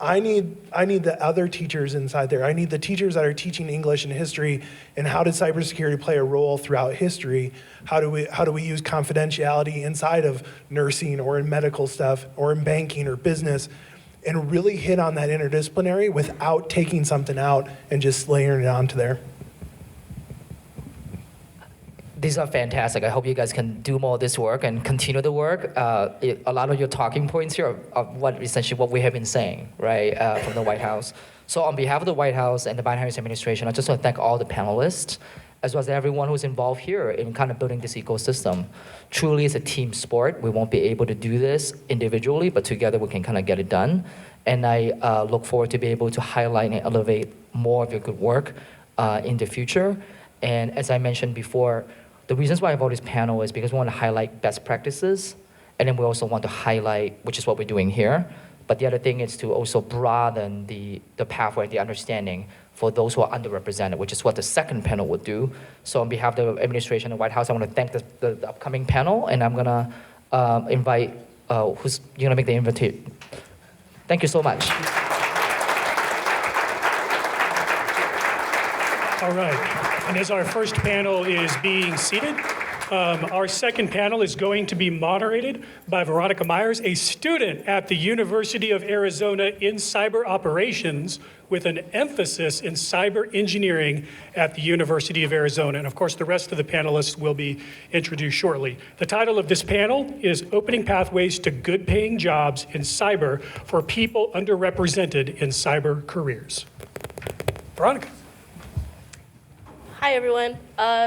I need the other teachers inside there. I need the teachers that are teaching English and history, and how did cybersecurity play a role throughout history? How do we use confidentiality inside of nursing or in medical stuff or in banking or business, and really hit on that interdisciplinary without taking something out and just layering it onto there.
These are fantastic. I hope you guys can do more of this work and continue the work. A lot of your talking points here are essentially what we have been saying, right, from the White House. So on behalf of the White House and the Biden-Harris administration, I just want to thank all the panelists, as well as everyone who's involved here in kind of building this ecosystem. Truly, it's a team sport. We won't be able to do this individually, but together we can kind of get it done. And I look forward to be able to highlight and elevate more of your good work in the future. And as I mentioned before, the reasons why I vote this panel is because we want to highlight best practices, and then we also want to highlight, which is what we're doing here, but the other thing is to also broaden the pathway, the understanding for those who are underrepresented, which is what the second panel would do. So on behalf of the administration and the White House, I want to thank the upcoming panel, and I'm going to invite, who's going to make the invitation? Thank you so much.
All right. And as our first panel is being seated, our second panel is going to be moderated by Veronica Myers, a student at the University of Arizona in cyber operations with an emphasis in cyber engineering at the University of Arizona. And of course, the rest of the panelists will be introduced shortly. The title of this panel is Opening Pathways to Good Paying Jobs in Cyber for People Underrepresented in Cyber Careers. Veronica.
Hi, everyone.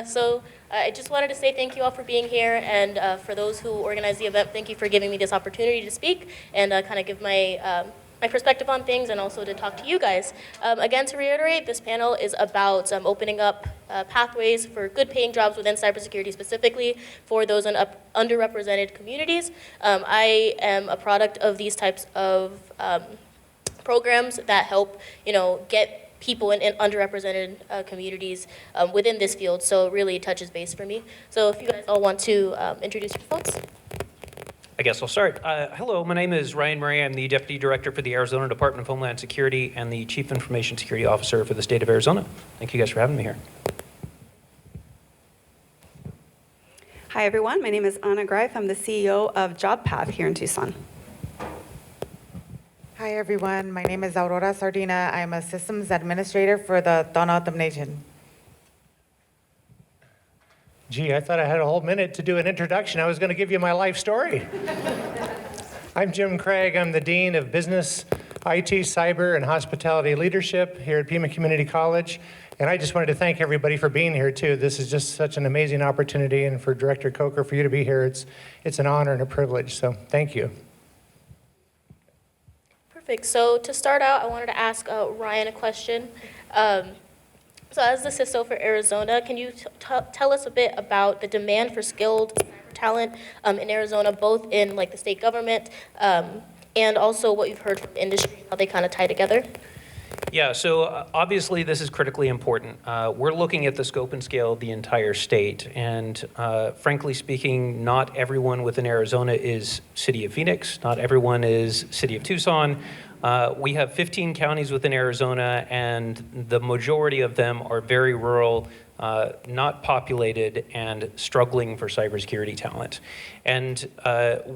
So I just wanted to say thank you all for being here, and for those who organized the event, thank you for giving me this opportunity to speak and kind of give my perspective on things and also to talk to you guys. Again, to reiterate, this panel is about opening up pathways for good paying jobs within cybersecurity, specifically for those in underrepresented communities. I am a product of these types of programs that help, get people in underrepresented communities within this field, so it really touches base for me. So if you guys all want to introduce your folks.
I guess I'll start. Hello, my name is Ryan Murray. I'm the Deputy Director for the Arizona Department of Homeland Security and the Chief Information Security Officer for the state of Arizona. Thank you guys for having me here.
Hi, everyone. My name is Anna Greif. I'm the CEO of JobPath here in Tucson.
Hi, everyone. My name is Aurora Sardina. I'm a systems administrator for the Dawn Automation.
Gee, I thought I had a whole minute to do an introduction. I was going to give you my life story. I'm Jim Craig. I'm the Dean of Business, IT, Cyber, and Hospitality Leadership here at Pima Community College. And I just wanted to thank everybody for being here, too. This is just such an amazing opportunity. And for Director Coker, for you to be here, it's an honor and a privilege. So thank you.
Perfect. So to start out, I wanted to ask Ryan a question. So as the CISO for Arizona, can you tell us a bit about the demand for skilled talent in Arizona, both in the state government and also what you've heard from the industry, how they kind of tie together?
Yeah, so obviously this is critically important. We're looking at the scope and scale of the entire state, and frankly speaking, not everyone within Arizona is City of Phoenix, not everyone is City of Tucson. We have 15 counties within Arizona, and the majority of them are very rural, not populated, and struggling for cybersecurity talent. And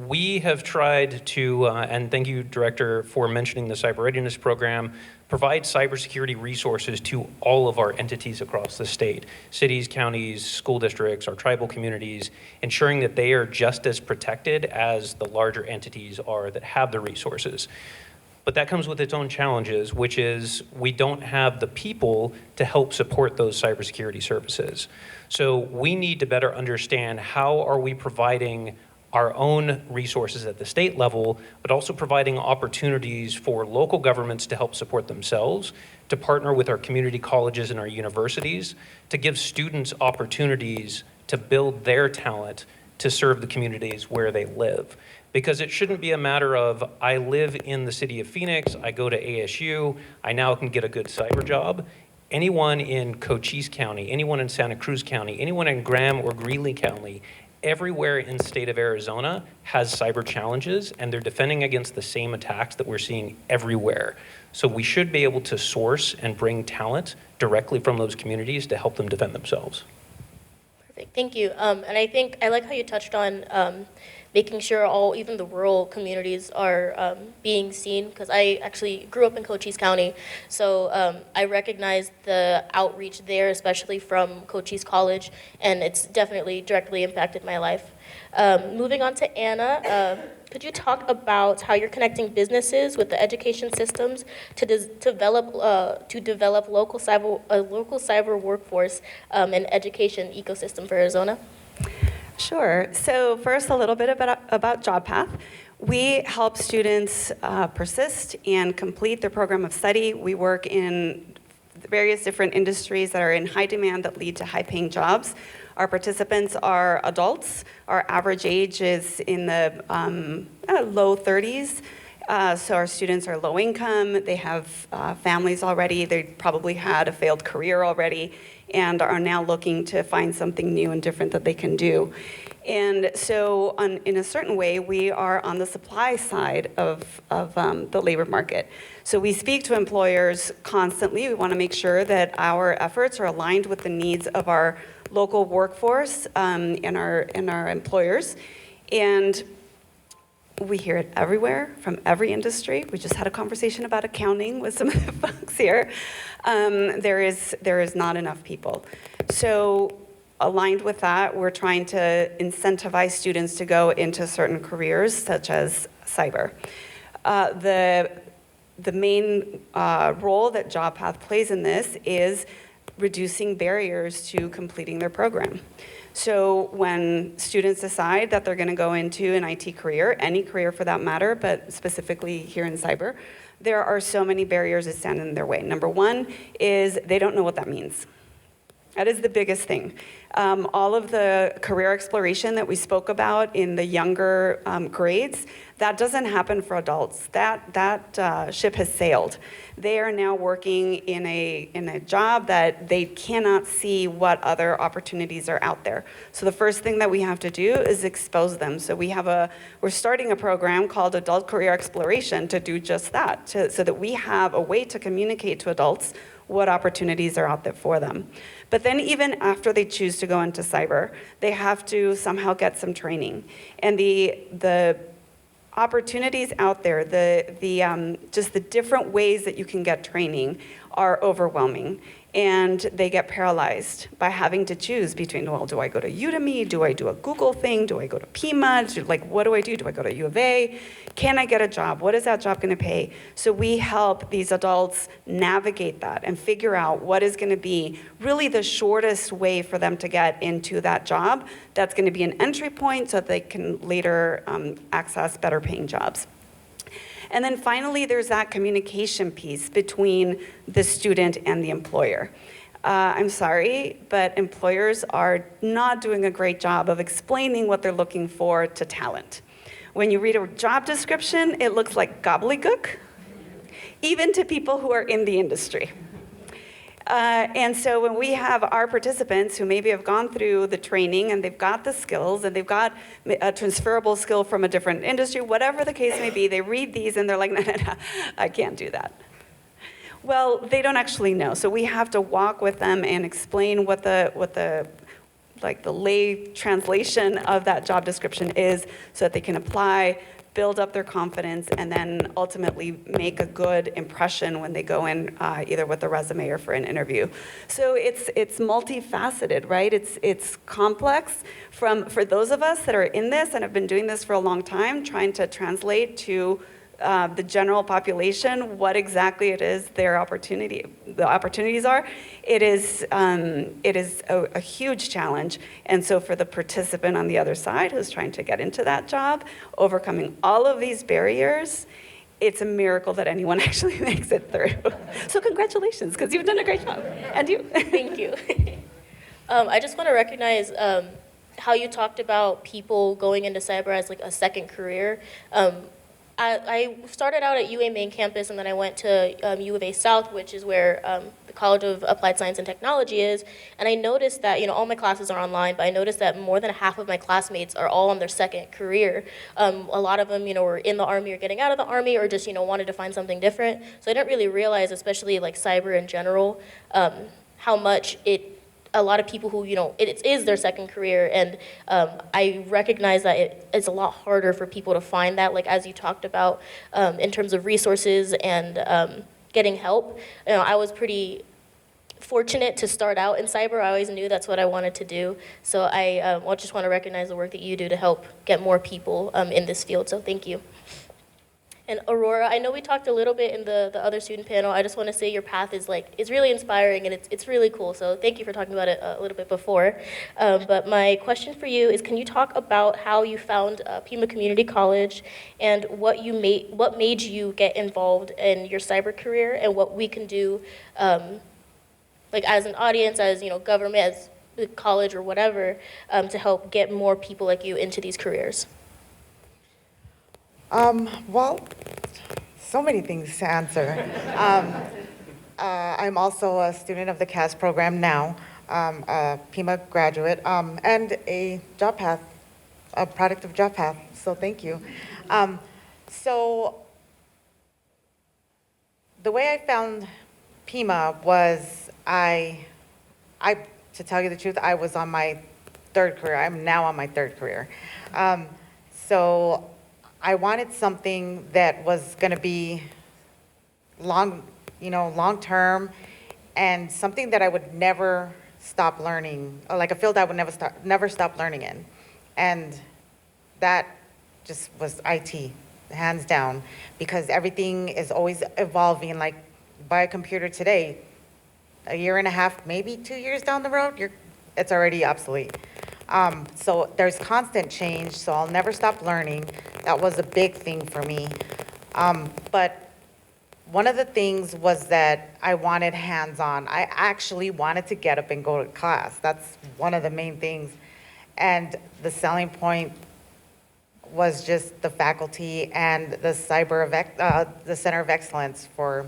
we have tried to, and thank you, Director, for mentioning the Cyber Readiness Program, provide cybersecurity resources to all of our entities across the state, cities, counties, school districts, our tribal communities, ensuring that they are just as protected as the larger entities are that have the resources. But that comes with its own challenges, which is we don't have the people to help support those cybersecurity services. So we need to better understand how are we providing our own resources at the state level, but also providing opportunities for local governments to help support themselves, to partner with our community colleges and our universities, to give students opportunities to build their talent to serve the communities where they live. Because it shouldn't be a matter of, I live in the city of Phoenix, I go to ASU, I now can get a good cyber job. Anyone in Cochise County, anyone in Santa Cruz County, anyone in Graham or Greeley County, everywhere in the state of Arizona has cyber challenges, and they're defending against the same attacks that we're seeing everywhere. So we should be able to source and bring talent directly from those communities to help them defend themselves.
Perfect, thank you. And I like how you touched on making sure even the rural communities are being seen, because I actually grew up in Cochise County, so I recognize the outreach there, especially from Cochise College, and it's definitely directly impacted my life. Moving on to Anna, could you talk about how you're connecting businesses with the education systems to develop local cyber workforce and education ecosystem for Arizona?
Sure. So first, a little bit about JobPath. We help students persist and complete their program of study. We work in various different industries that are in high demand that lead to high-paying jobs. Our participants are adults. Our average age is in the low 30s. So our students are low income. They have families already. They probably had a failed career already and are now looking to find something new and different that they can do. And so in a certain way, we are on the supply side of the labor market. So we speak to employers constantly. We want to make sure that our efforts are aligned with the needs of our local workforce and our employers. And we hear it everywhere from every industry. We just had a conversation about accounting with some of the folks here. There is not enough people. So aligned with that, we're trying to incentivize students to go into certain careers, such as cyber. The main role that JobPath plays in this is reducing barriers to completing their program. So when students decide that they're going to go into an IT career, any career for that matter, but specifically here in cyber, there are so many barriers that stand in their way. Number one is they don't know what that means. That is the biggest thing. All of the career exploration that we spoke about in the younger grades, that doesn't happen for adults. That ship has sailed. They are now working in a job that they cannot see what other opportunities are out there. So the first thing that we have to do is expose them. So we're starting a program called Adult Career Exploration to do just that, so that we have a way to communicate to adults what opportunities are out there for them. But then even after they choose to go into cyber, they have to somehow get some training. And the opportunities out there, just the different ways that you can get training are overwhelming. And they get paralyzed by having to choose between, well, do I go to Udemy? Do I do a Google thing? Do I go to Pima? What do I do? Do I go to U of A? Can I get a job? What is that job going to pay? So we help these adults navigate that and figure out what is going to be really the shortest way for them to get into that job. That's going to be an entry point so that they can later access better paying jobs. And then finally, there's that communication piece between the student and the employer. I'm sorry, but employers are not doing a great job of explaining what they're looking for to talent. When you read a job description, it looks like gobbledygook, even to people who are in the industry. And so when we have our participants who maybe have gone through the training and they've got the skills and they've got a transferable skill from a different industry, whatever the case may be, they read these and they're like, no, I can't do that. Well, they don't actually know. So we have to walk with them and explain what the lay translation of that job description is so that they can apply, build up their confidence, and then ultimately make a good impression when they go in either with a resume or for an interview. So it's multifaceted, right? It's complex for those of us that are in this and have been doing this for a long time, trying to translate to the general population what exactly it is the opportunities are. It is a huge challenge. And so for the participant on the other side who's trying to get into that job, overcoming all of these barriers, it's a miracle that anyone actually makes it through. So congratulations, because you've done a great job. And you.
Thank you. I just want to recognize how you talked about people going into cyber as like a second career. I started out at UA main campus, and then I went to U of A South, which is where the College of Applied Science and Technology is. And I noticed that, all my classes are online, but I noticed that more than half of my classmates are all on their second career. A lot of them, were in the Army or getting out of the Army, or just, wanted to find something different. So I didn't really realize, especially like cyber in general, how much a lot of people who, it is their second career, and I recognize that it's a lot harder for people to find that, like as you talked about, in terms of resources and getting help. I was pretty fortunate to start out in cyber. I always knew that's what I wanted to do. So I just want to recognize the work that you do to help get more people in this field, so thank you. And Aurora, I know we talked a little bit in the other student panel. I just want to say your path is it's really inspiring, and it's really cool. So thank you for talking about it a little bit before. But my question for you is, can you talk about how you found Pima Community College and what made you get involved in your cyber career, and what we can do, as an audience, as government, as the college or whatever, to help get more people like you into these careers?
Well, so many things to answer. I'm also a student of the CAS program now, a Pima graduate, and a job path, a product of job path, so thank you. So the way I found Pima was to tell you the truth, I was on my third career. I'm now on my third career. So I wanted something that was going to be long-term, and something that I would never stop learning, or like a field I would never stop learning in. And that just was IT, hands down, because everything is always evolving. Like, buy a computer today, a year and a half, maybe 2 years down the road, it's already obsolete. So there's constant change, so I'll never stop learning. That was a big thing for me. But one of the things was that I wanted hands-on. I actually wanted to get up and go to class. That's one of the main things. And the selling point was just the faculty and the the Center of Excellence for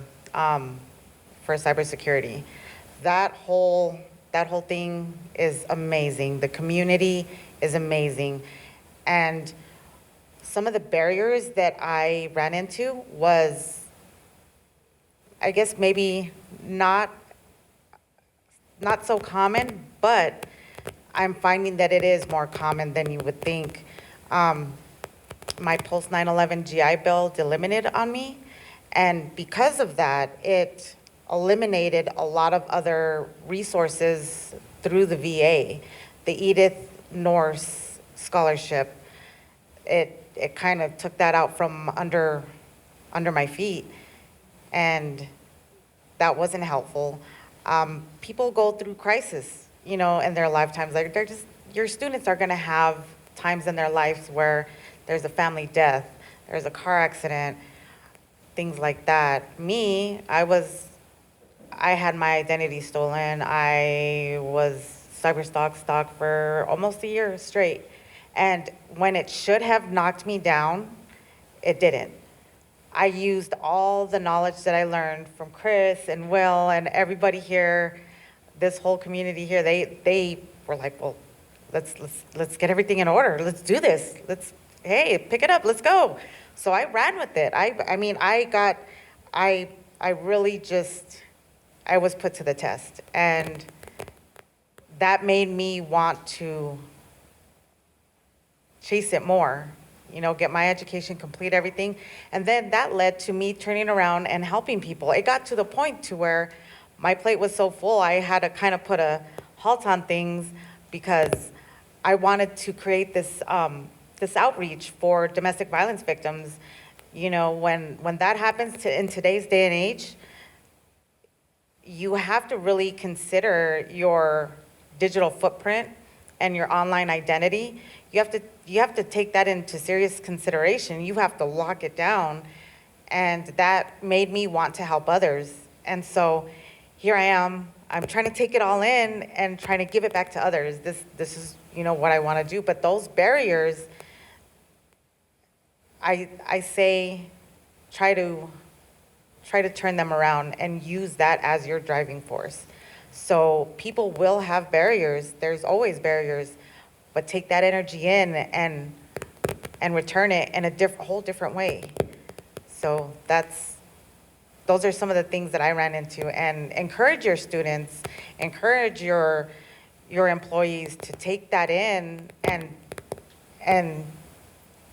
cybersecurity. That whole thing is amazing. The community is amazing. And some of the barriers that I ran into was, I guess maybe not so common, but I'm finding that it is more common than you would think. My post 9/11 GI Bill delimited on me, and because of that, it eliminated a lot of other resources through the VA. The Edith Norse Scholarship, it kind of took that out from under my feet, and that wasn't helpful. People go through crisis, in their lifetimes. Like your students are going to have times in their lives where there's a family death, there's a car accident, things like that. Me, I had my identity stolen. I was stalked for almost a year straight. And when it should have knocked me down, it didn't. I used all the knowledge that I learned from Chris and Will and everybody here, this whole community here. They were like, well, let's get everything in order. Let's do this. Hey, pick it up. Let's go. So I ran with it. I was put to the test, and that made me want to chase it more, get my education, complete everything. And then that led to me turning around and helping people. It got to the point to where my plate was so full, I had to kind of put a halt on things because I wanted to create this outreach for domestic violence victims. When that happens in today's day and age, you have to really consider your digital footprint and your online identity. You have to take that into serious consideration. You have to lock it down, and that made me want to help others. And so here I am. I'm trying to take it all in and trying to give it back to others. This is what I want to do. But those barriers, I say, try to turn them around and use that as your driving force. So people will have barriers. There's always barriers, but take that energy in and return it in a whole different way. So those are some of the things that I ran into. And encourage your students, encourage your employees to take that in and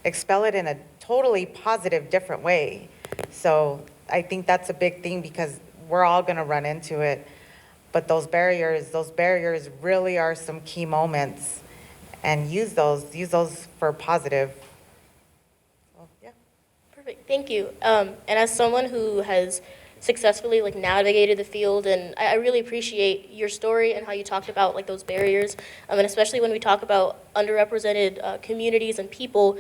expel it in a totally positive, different way. So I think that's a big thing because we're all going to run into it. But those barriers really are some key moments, and use those for positive. So, yeah.
Perfect, thank you. And as someone who has successfully navigated the field, and I really appreciate your story and how you talked about those barriers, and especially when we talk about underrepresented communities and people,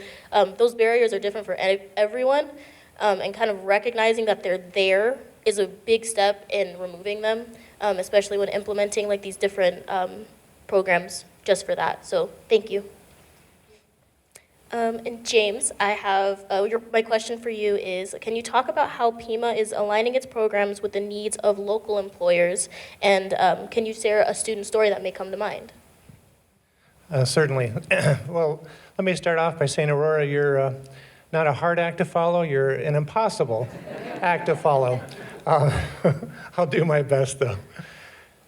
those barriers are different for everyone, and kind of recognizing that they're there is a big step in removing them, especially when implementing these different programs just for that. So thank you. And James, I have my question for you is, can you talk about how Pima is aligning its programs with the needs of local employers, and can you share a student story that may come to mind?
Certainly. Well, let me start off by saying, Aurora, you're not a hard act to follow, you're an impossible act to follow. I'll do my best, though.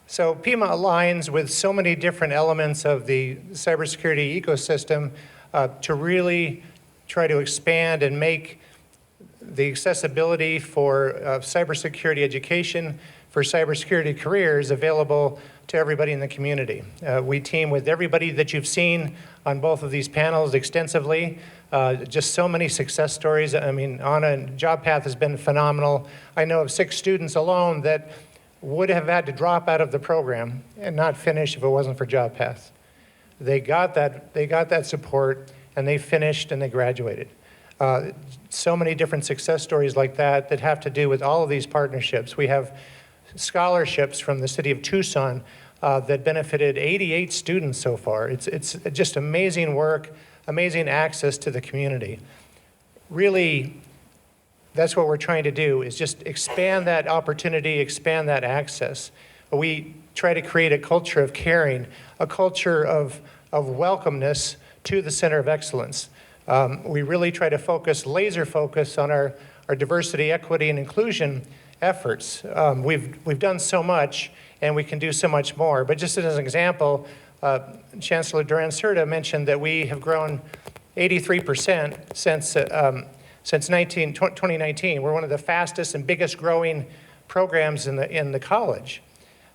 So Pima aligns with so many different elements of the cybersecurity ecosystem to really try to expand and make the accessibility for cybersecurity education, for cybersecurity careers available to everybody in the community. We team with everybody that you've seen on both of these panels extensively. Just so many success stories. I mean, Anna and JobPath has been phenomenal. I know of 6 students alone that would have had to drop out of the program and not finish if it wasn't for Job Path. They got that support, and they finished and they graduated. So many different success stories like that that have to do with all of these partnerships. We have scholarships from the city of Tucson that benefited 88 students so far. It's just amazing work, amazing access to the community. Really, that's what we're trying to do, is just expand that opportunity, expand that access. We try to create a culture of caring, a culture of welcomeness to the Center of Excellence. We really try to laser focus on our diversity, equity, and inclusion efforts. We've done so much, and we can do so much more. But just as an example, Chancellor Duran-Cerda mentioned that we have grown 83% since 2019. We're one of the fastest and biggest growing programs in the college.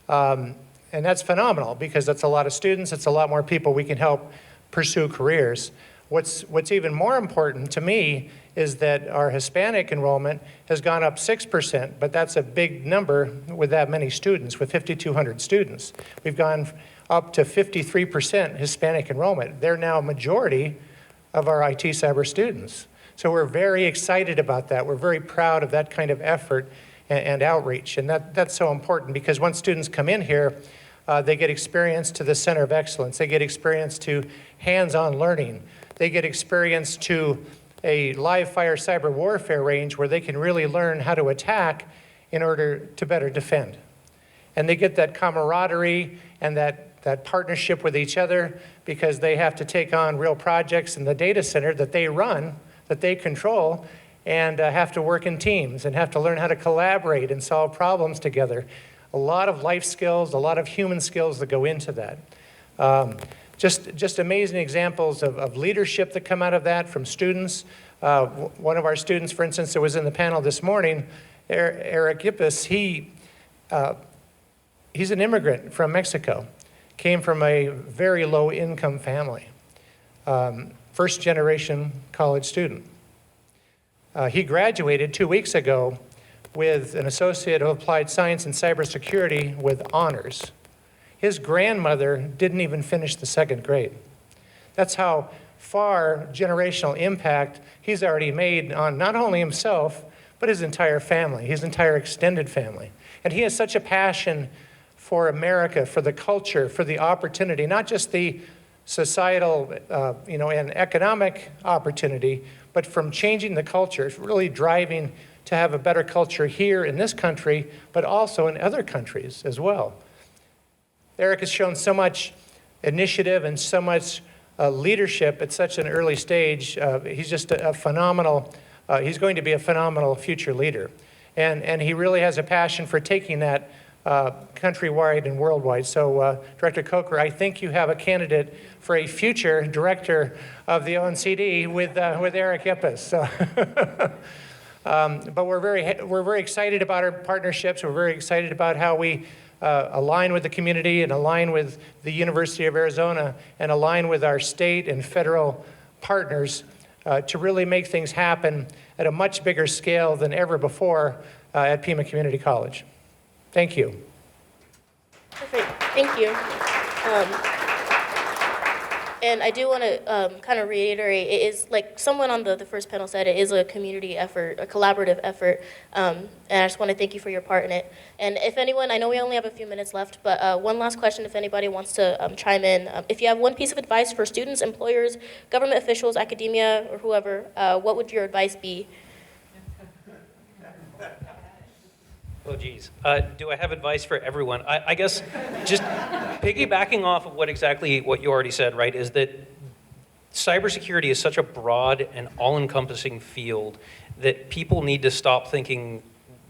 And that's phenomenal, because that's a lot of students, it's a lot more people we can help pursue careers. What's even more important to me is that our Hispanic enrollment has gone up 6%, but that's a big number with that many students, with 5,200 students. We've gone up to 53% Hispanic enrollment. They're now a majority of our IT cyber students. So we're very excited about that. We're very proud of that kind of effort and outreach. And that's so important, because once students come in here, they get experience to the Center of Excellence. They get experience to hands-on learning. They get experience to a live fire cyber warfare range where they can really learn how to attack in order to better defend. And they get that camaraderie and that partnership with each other, because they have to take on real projects in the data center that they run, that they control, and have to work in teams and have to learn how to collaborate and solve problems together. A lot of life skills, a lot of human skills that go into that. Just amazing examples of leadership that come out of that from students. One of our students, for instance, that was in the panel this morning, Eric Yipis, he's an immigrant from Mexico, came from a very low income family, first generation college student. He graduated 2 weeks ago with an Associate of Applied Science in Cybersecurity with honors. His grandmother didn't even finish the 2nd grade. That's how far generational impact he's already made on not only himself, but his entire family, his entire extended family. And he has such a passion for America, for the culture, for the opportunity, not just the societal and economic opportunity, but from changing the culture. It's really driving to have a better culture here in this country, but also in other countries as well. Eric has shown so much initiative and so much leadership at such an early stage. He's just a phenomenal, he's going to be a phenomenal future leader. And he really has a passion for taking that countrywide and worldwide. So Director Coker, I think you have a candidate for a future director of the ONCD with Eric Yipis. So but we're very excited about our partnerships. We're very excited about how we align with the community and align with the University of Arizona and align with our state and federal partners to really make things happen at a much bigger scale than ever before at Pima Community College. Thank you.
Perfect. Thank you. And I do want to kind of reiterate, it is, like someone on the first panel said, it is a community effort, a collaborative effort, and I just want to thank you for your part in it. And if anyone, I know we only have a few minutes left, but one last question if anybody wants to chime in. If you have one piece of advice for students, employers, government officials, academia, or whoever, what would your advice be?
Oh, geez. Do I have advice for everyone? I guess just piggybacking off of what you already said, right, is that cybersecurity is such a broad and all-encompassing field that people need to stop thinking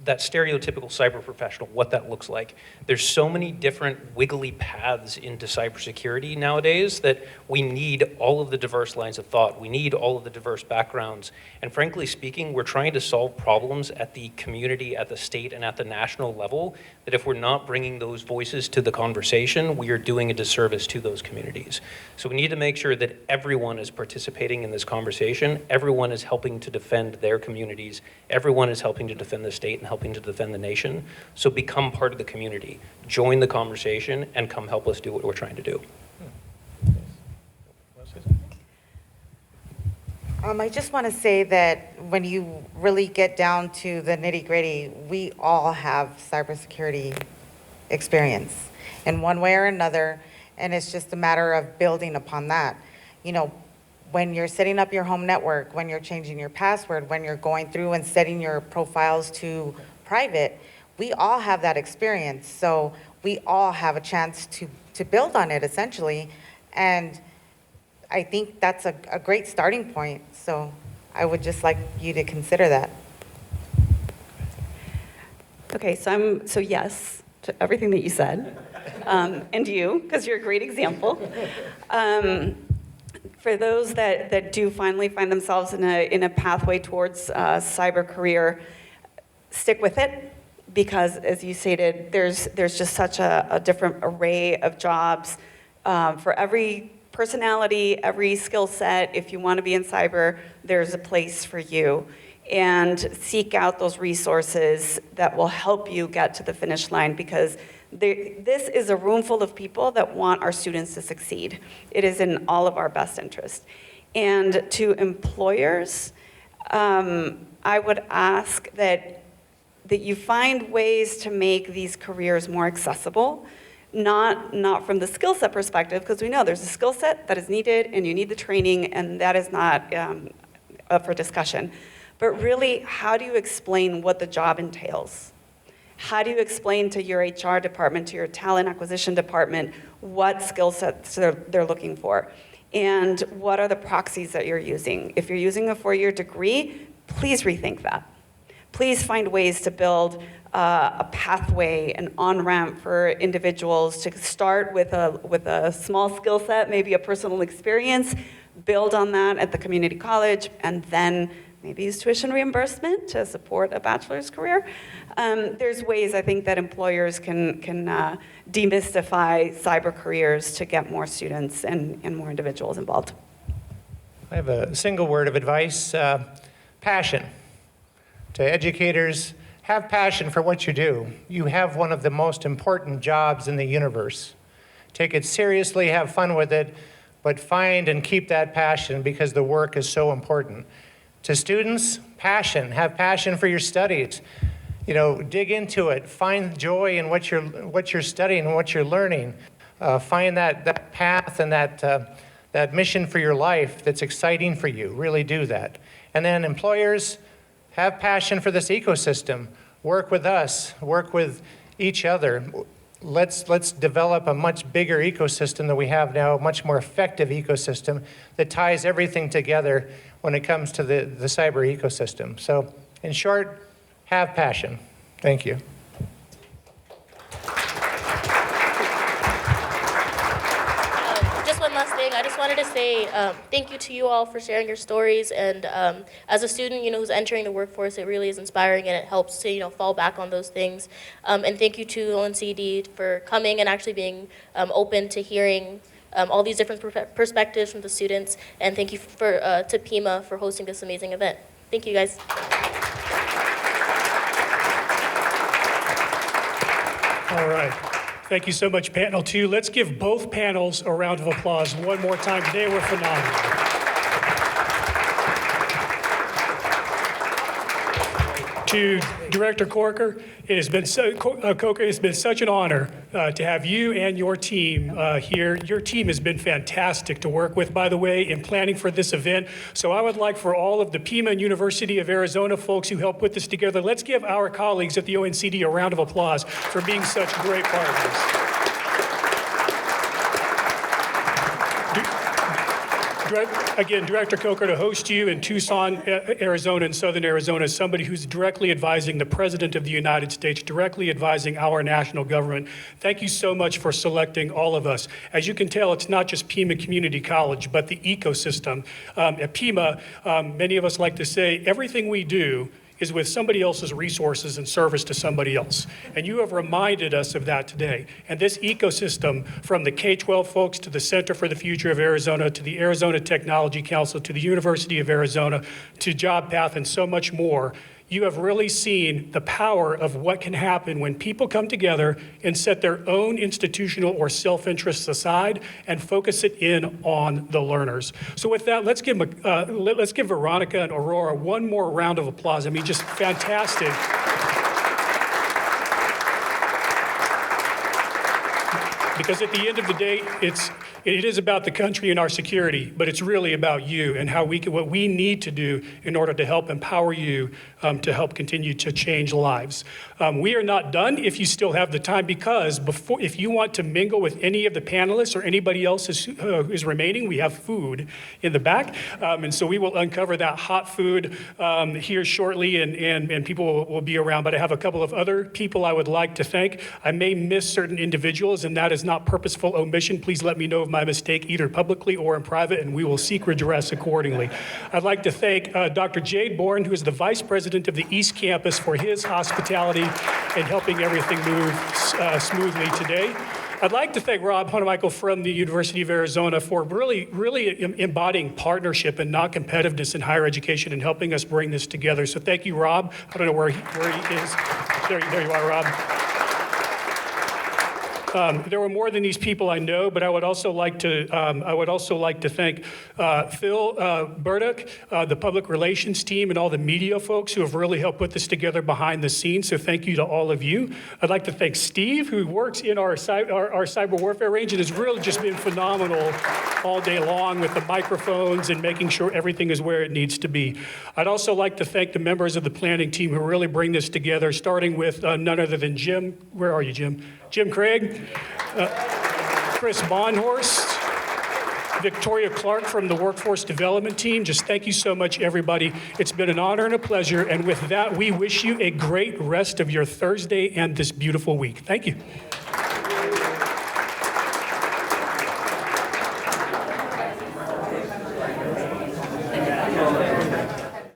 that stereotypical cyber professional, what that looks like. There's so many different wiggly paths into cybersecurity nowadays that we need all of the diverse lines of thought. We need all of the diverse backgrounds. And frankly speaking, we're trying to solve problems at the community, at the state, and at the national level that if we're not bringing those voices to the conversation, we are doing a disservice to those communities. So we need to make sure that everyone is participating in this conversation. Everyone is helping to defend their communities. Everyone is helping to defend the state and help helping to defend the nation. So become part of the community, join the conversation, and come help us do what we're trying to do.
I just want to say that when you really get down to the nitty-gritty, we all have cybersecurity experience in one way or another, and it's just a matter of building upon that. You know, when you're setting up your home network, when you're changing your password, when you're going through and setting your profiles to private, we all have that experience. So we all have a chance to build on it, essentially. And I think that's a great starting point. So I would just like you to consider that.
Okay, so yes to everything that you said, and you, because you're a great example. For those that do finally find themselves in a pathway towards a cyber career, stick with it, because as you stated, there's just such a different array of jobs for every personality, every skill set. If you want to be in cyber, there's a place for you. And seek out those resources that will help you get to the finish line, because this is a room full of people that want our students to succeed. It is in all of our best interest. And to employers, I would ask that you find ways to make these careers more accessible. Not from the skill set perspective, because we know there's a skill set that is needed and you need the training, and that is not up for discussion. But really, how do you explain what the job entails? How do you explain to your HR department, to your talent acquisition department, what skill sets they're looking for? And what are the proxies that you're using? If you're using a 4-year degree, please rethink that. Please find ways to build a pathway, an on-ramp for individuals to start with a small skill set, maybe a personal experience, build on that at the community college, and then maybe use tuition reimbursement to support a bachelor's career. There's ways, I think, that employers can demystify cyber careers to get more students and more individuals involved.
I have a single word of advice, passion. To educators, have passion for what you do. You have one of the most important jobs in the universe. Take it seriously, have fun with it, but find and keep that passion, because the work is so important. To students, passion. Have passion for your studies. You know, dig into it. Find joy in what you're studying and what you're learning. Find that path and that mission for your life that's exciting for you. Really do that. And then employers, have passion for this ecosystem. Work with us. Work with each other. Let's develop a much bigger ecosystem than we have now, a much more effective ecosystem that ties everything together when it comes to the cyber ecosystem. So, in short, have passion. Thank you.
Just one last thing. I just wanted to say thank you to you all for sharing your stories. And as a student, who's entering the workforce, it really is inspiring, and it helps to, fall back on those things. And thank you to ONCD for coming and actually being open to hearing all these different perspectives from the students. And thank you to Pima for hosting this amazing event. Thank you, guys.
All right. Thank you so much, panel 2. Let's give both panels a round of applause one more time. They were phenomenal. To Director Corker, it has been such an honor to have you and your team here. Your team has been fantastic to work with, by the way, in planning for this event. So I would like for all of the Pima and University of Arizona folks who helped put this together, let's give our colleagues at the ONCD a round of applause for being such great partners. Again, Director Coker, to host you in Tucson, Arizona, and Southern Arizona, is somebody who's directly advising the President of the United States, directly advising our national government. Thank you so much for selecting all of us. As you can tell, it's not just Pima Community College, but the ecosystem. At Pima, many of us like to say, everything we do is with somebody else's resources and service to somebody else. And you have reminded us of that today. And this ecosystem, from the K-12 folks to the Center for the Future of Arizona, to the Arizona Technology Council, to the University of Arizona, to JobPath, and so much more, you have really seen the power of what can happen when people come together and set their own institutional or self-interests aside and focus it in on the learners. So with that, let's give Veronica and Aurora one more round of applause. I mean, just fantastic. Because at the end of the day, it is about the country and our security, but it's really about you and what we need to do in order to help empower you to help continue to change lives. We are not done if you still have the time, because if you want to mingle with any of the panelists or anybody else who's remaining, we have food in the back. And so we will uncover that hot food here shortly, and people will be around. But I have a couple of other people I would like to thank. I may miss certain individuals, and that is not purposeful omission. Please let me know of my mistake, either publicly or in private, and we will seek redress accordingly. I'd like to thank Dr. Jade Bourne, who is the Vice President of the East Campus, for his hospitality and helping everything move smoothly today. I'd like to thank Rob Honemichael from the University of Arizona for really embodying partnership and not competitiveness in higher education and helping us bring this together. So thank you, Rob. I don't know where he is. There you are, Rob. There were more than these people I know, but I would also like to thank Phil Burdick, the public relations team, and all the media folks who have really helped put this together behind the scenes. So thank you to all of you. I'd like to thank Steve, who works in our cyber warfare range and has really just been phenomenal all day long with the microphones and making sure everything is where it needs to be. I'd also like to thank the members of the planning team who really bring this together, starting with none other than Jim. Where are you, Jim? Jim Craig, Chris Bonhorst, Victoria Clark from the Workforce Development Team. Just thank you so much, everybody. It's been an honor and a pleasure. And with that, we wish you a great rest of your Thursday and this beautiful week. Thank you.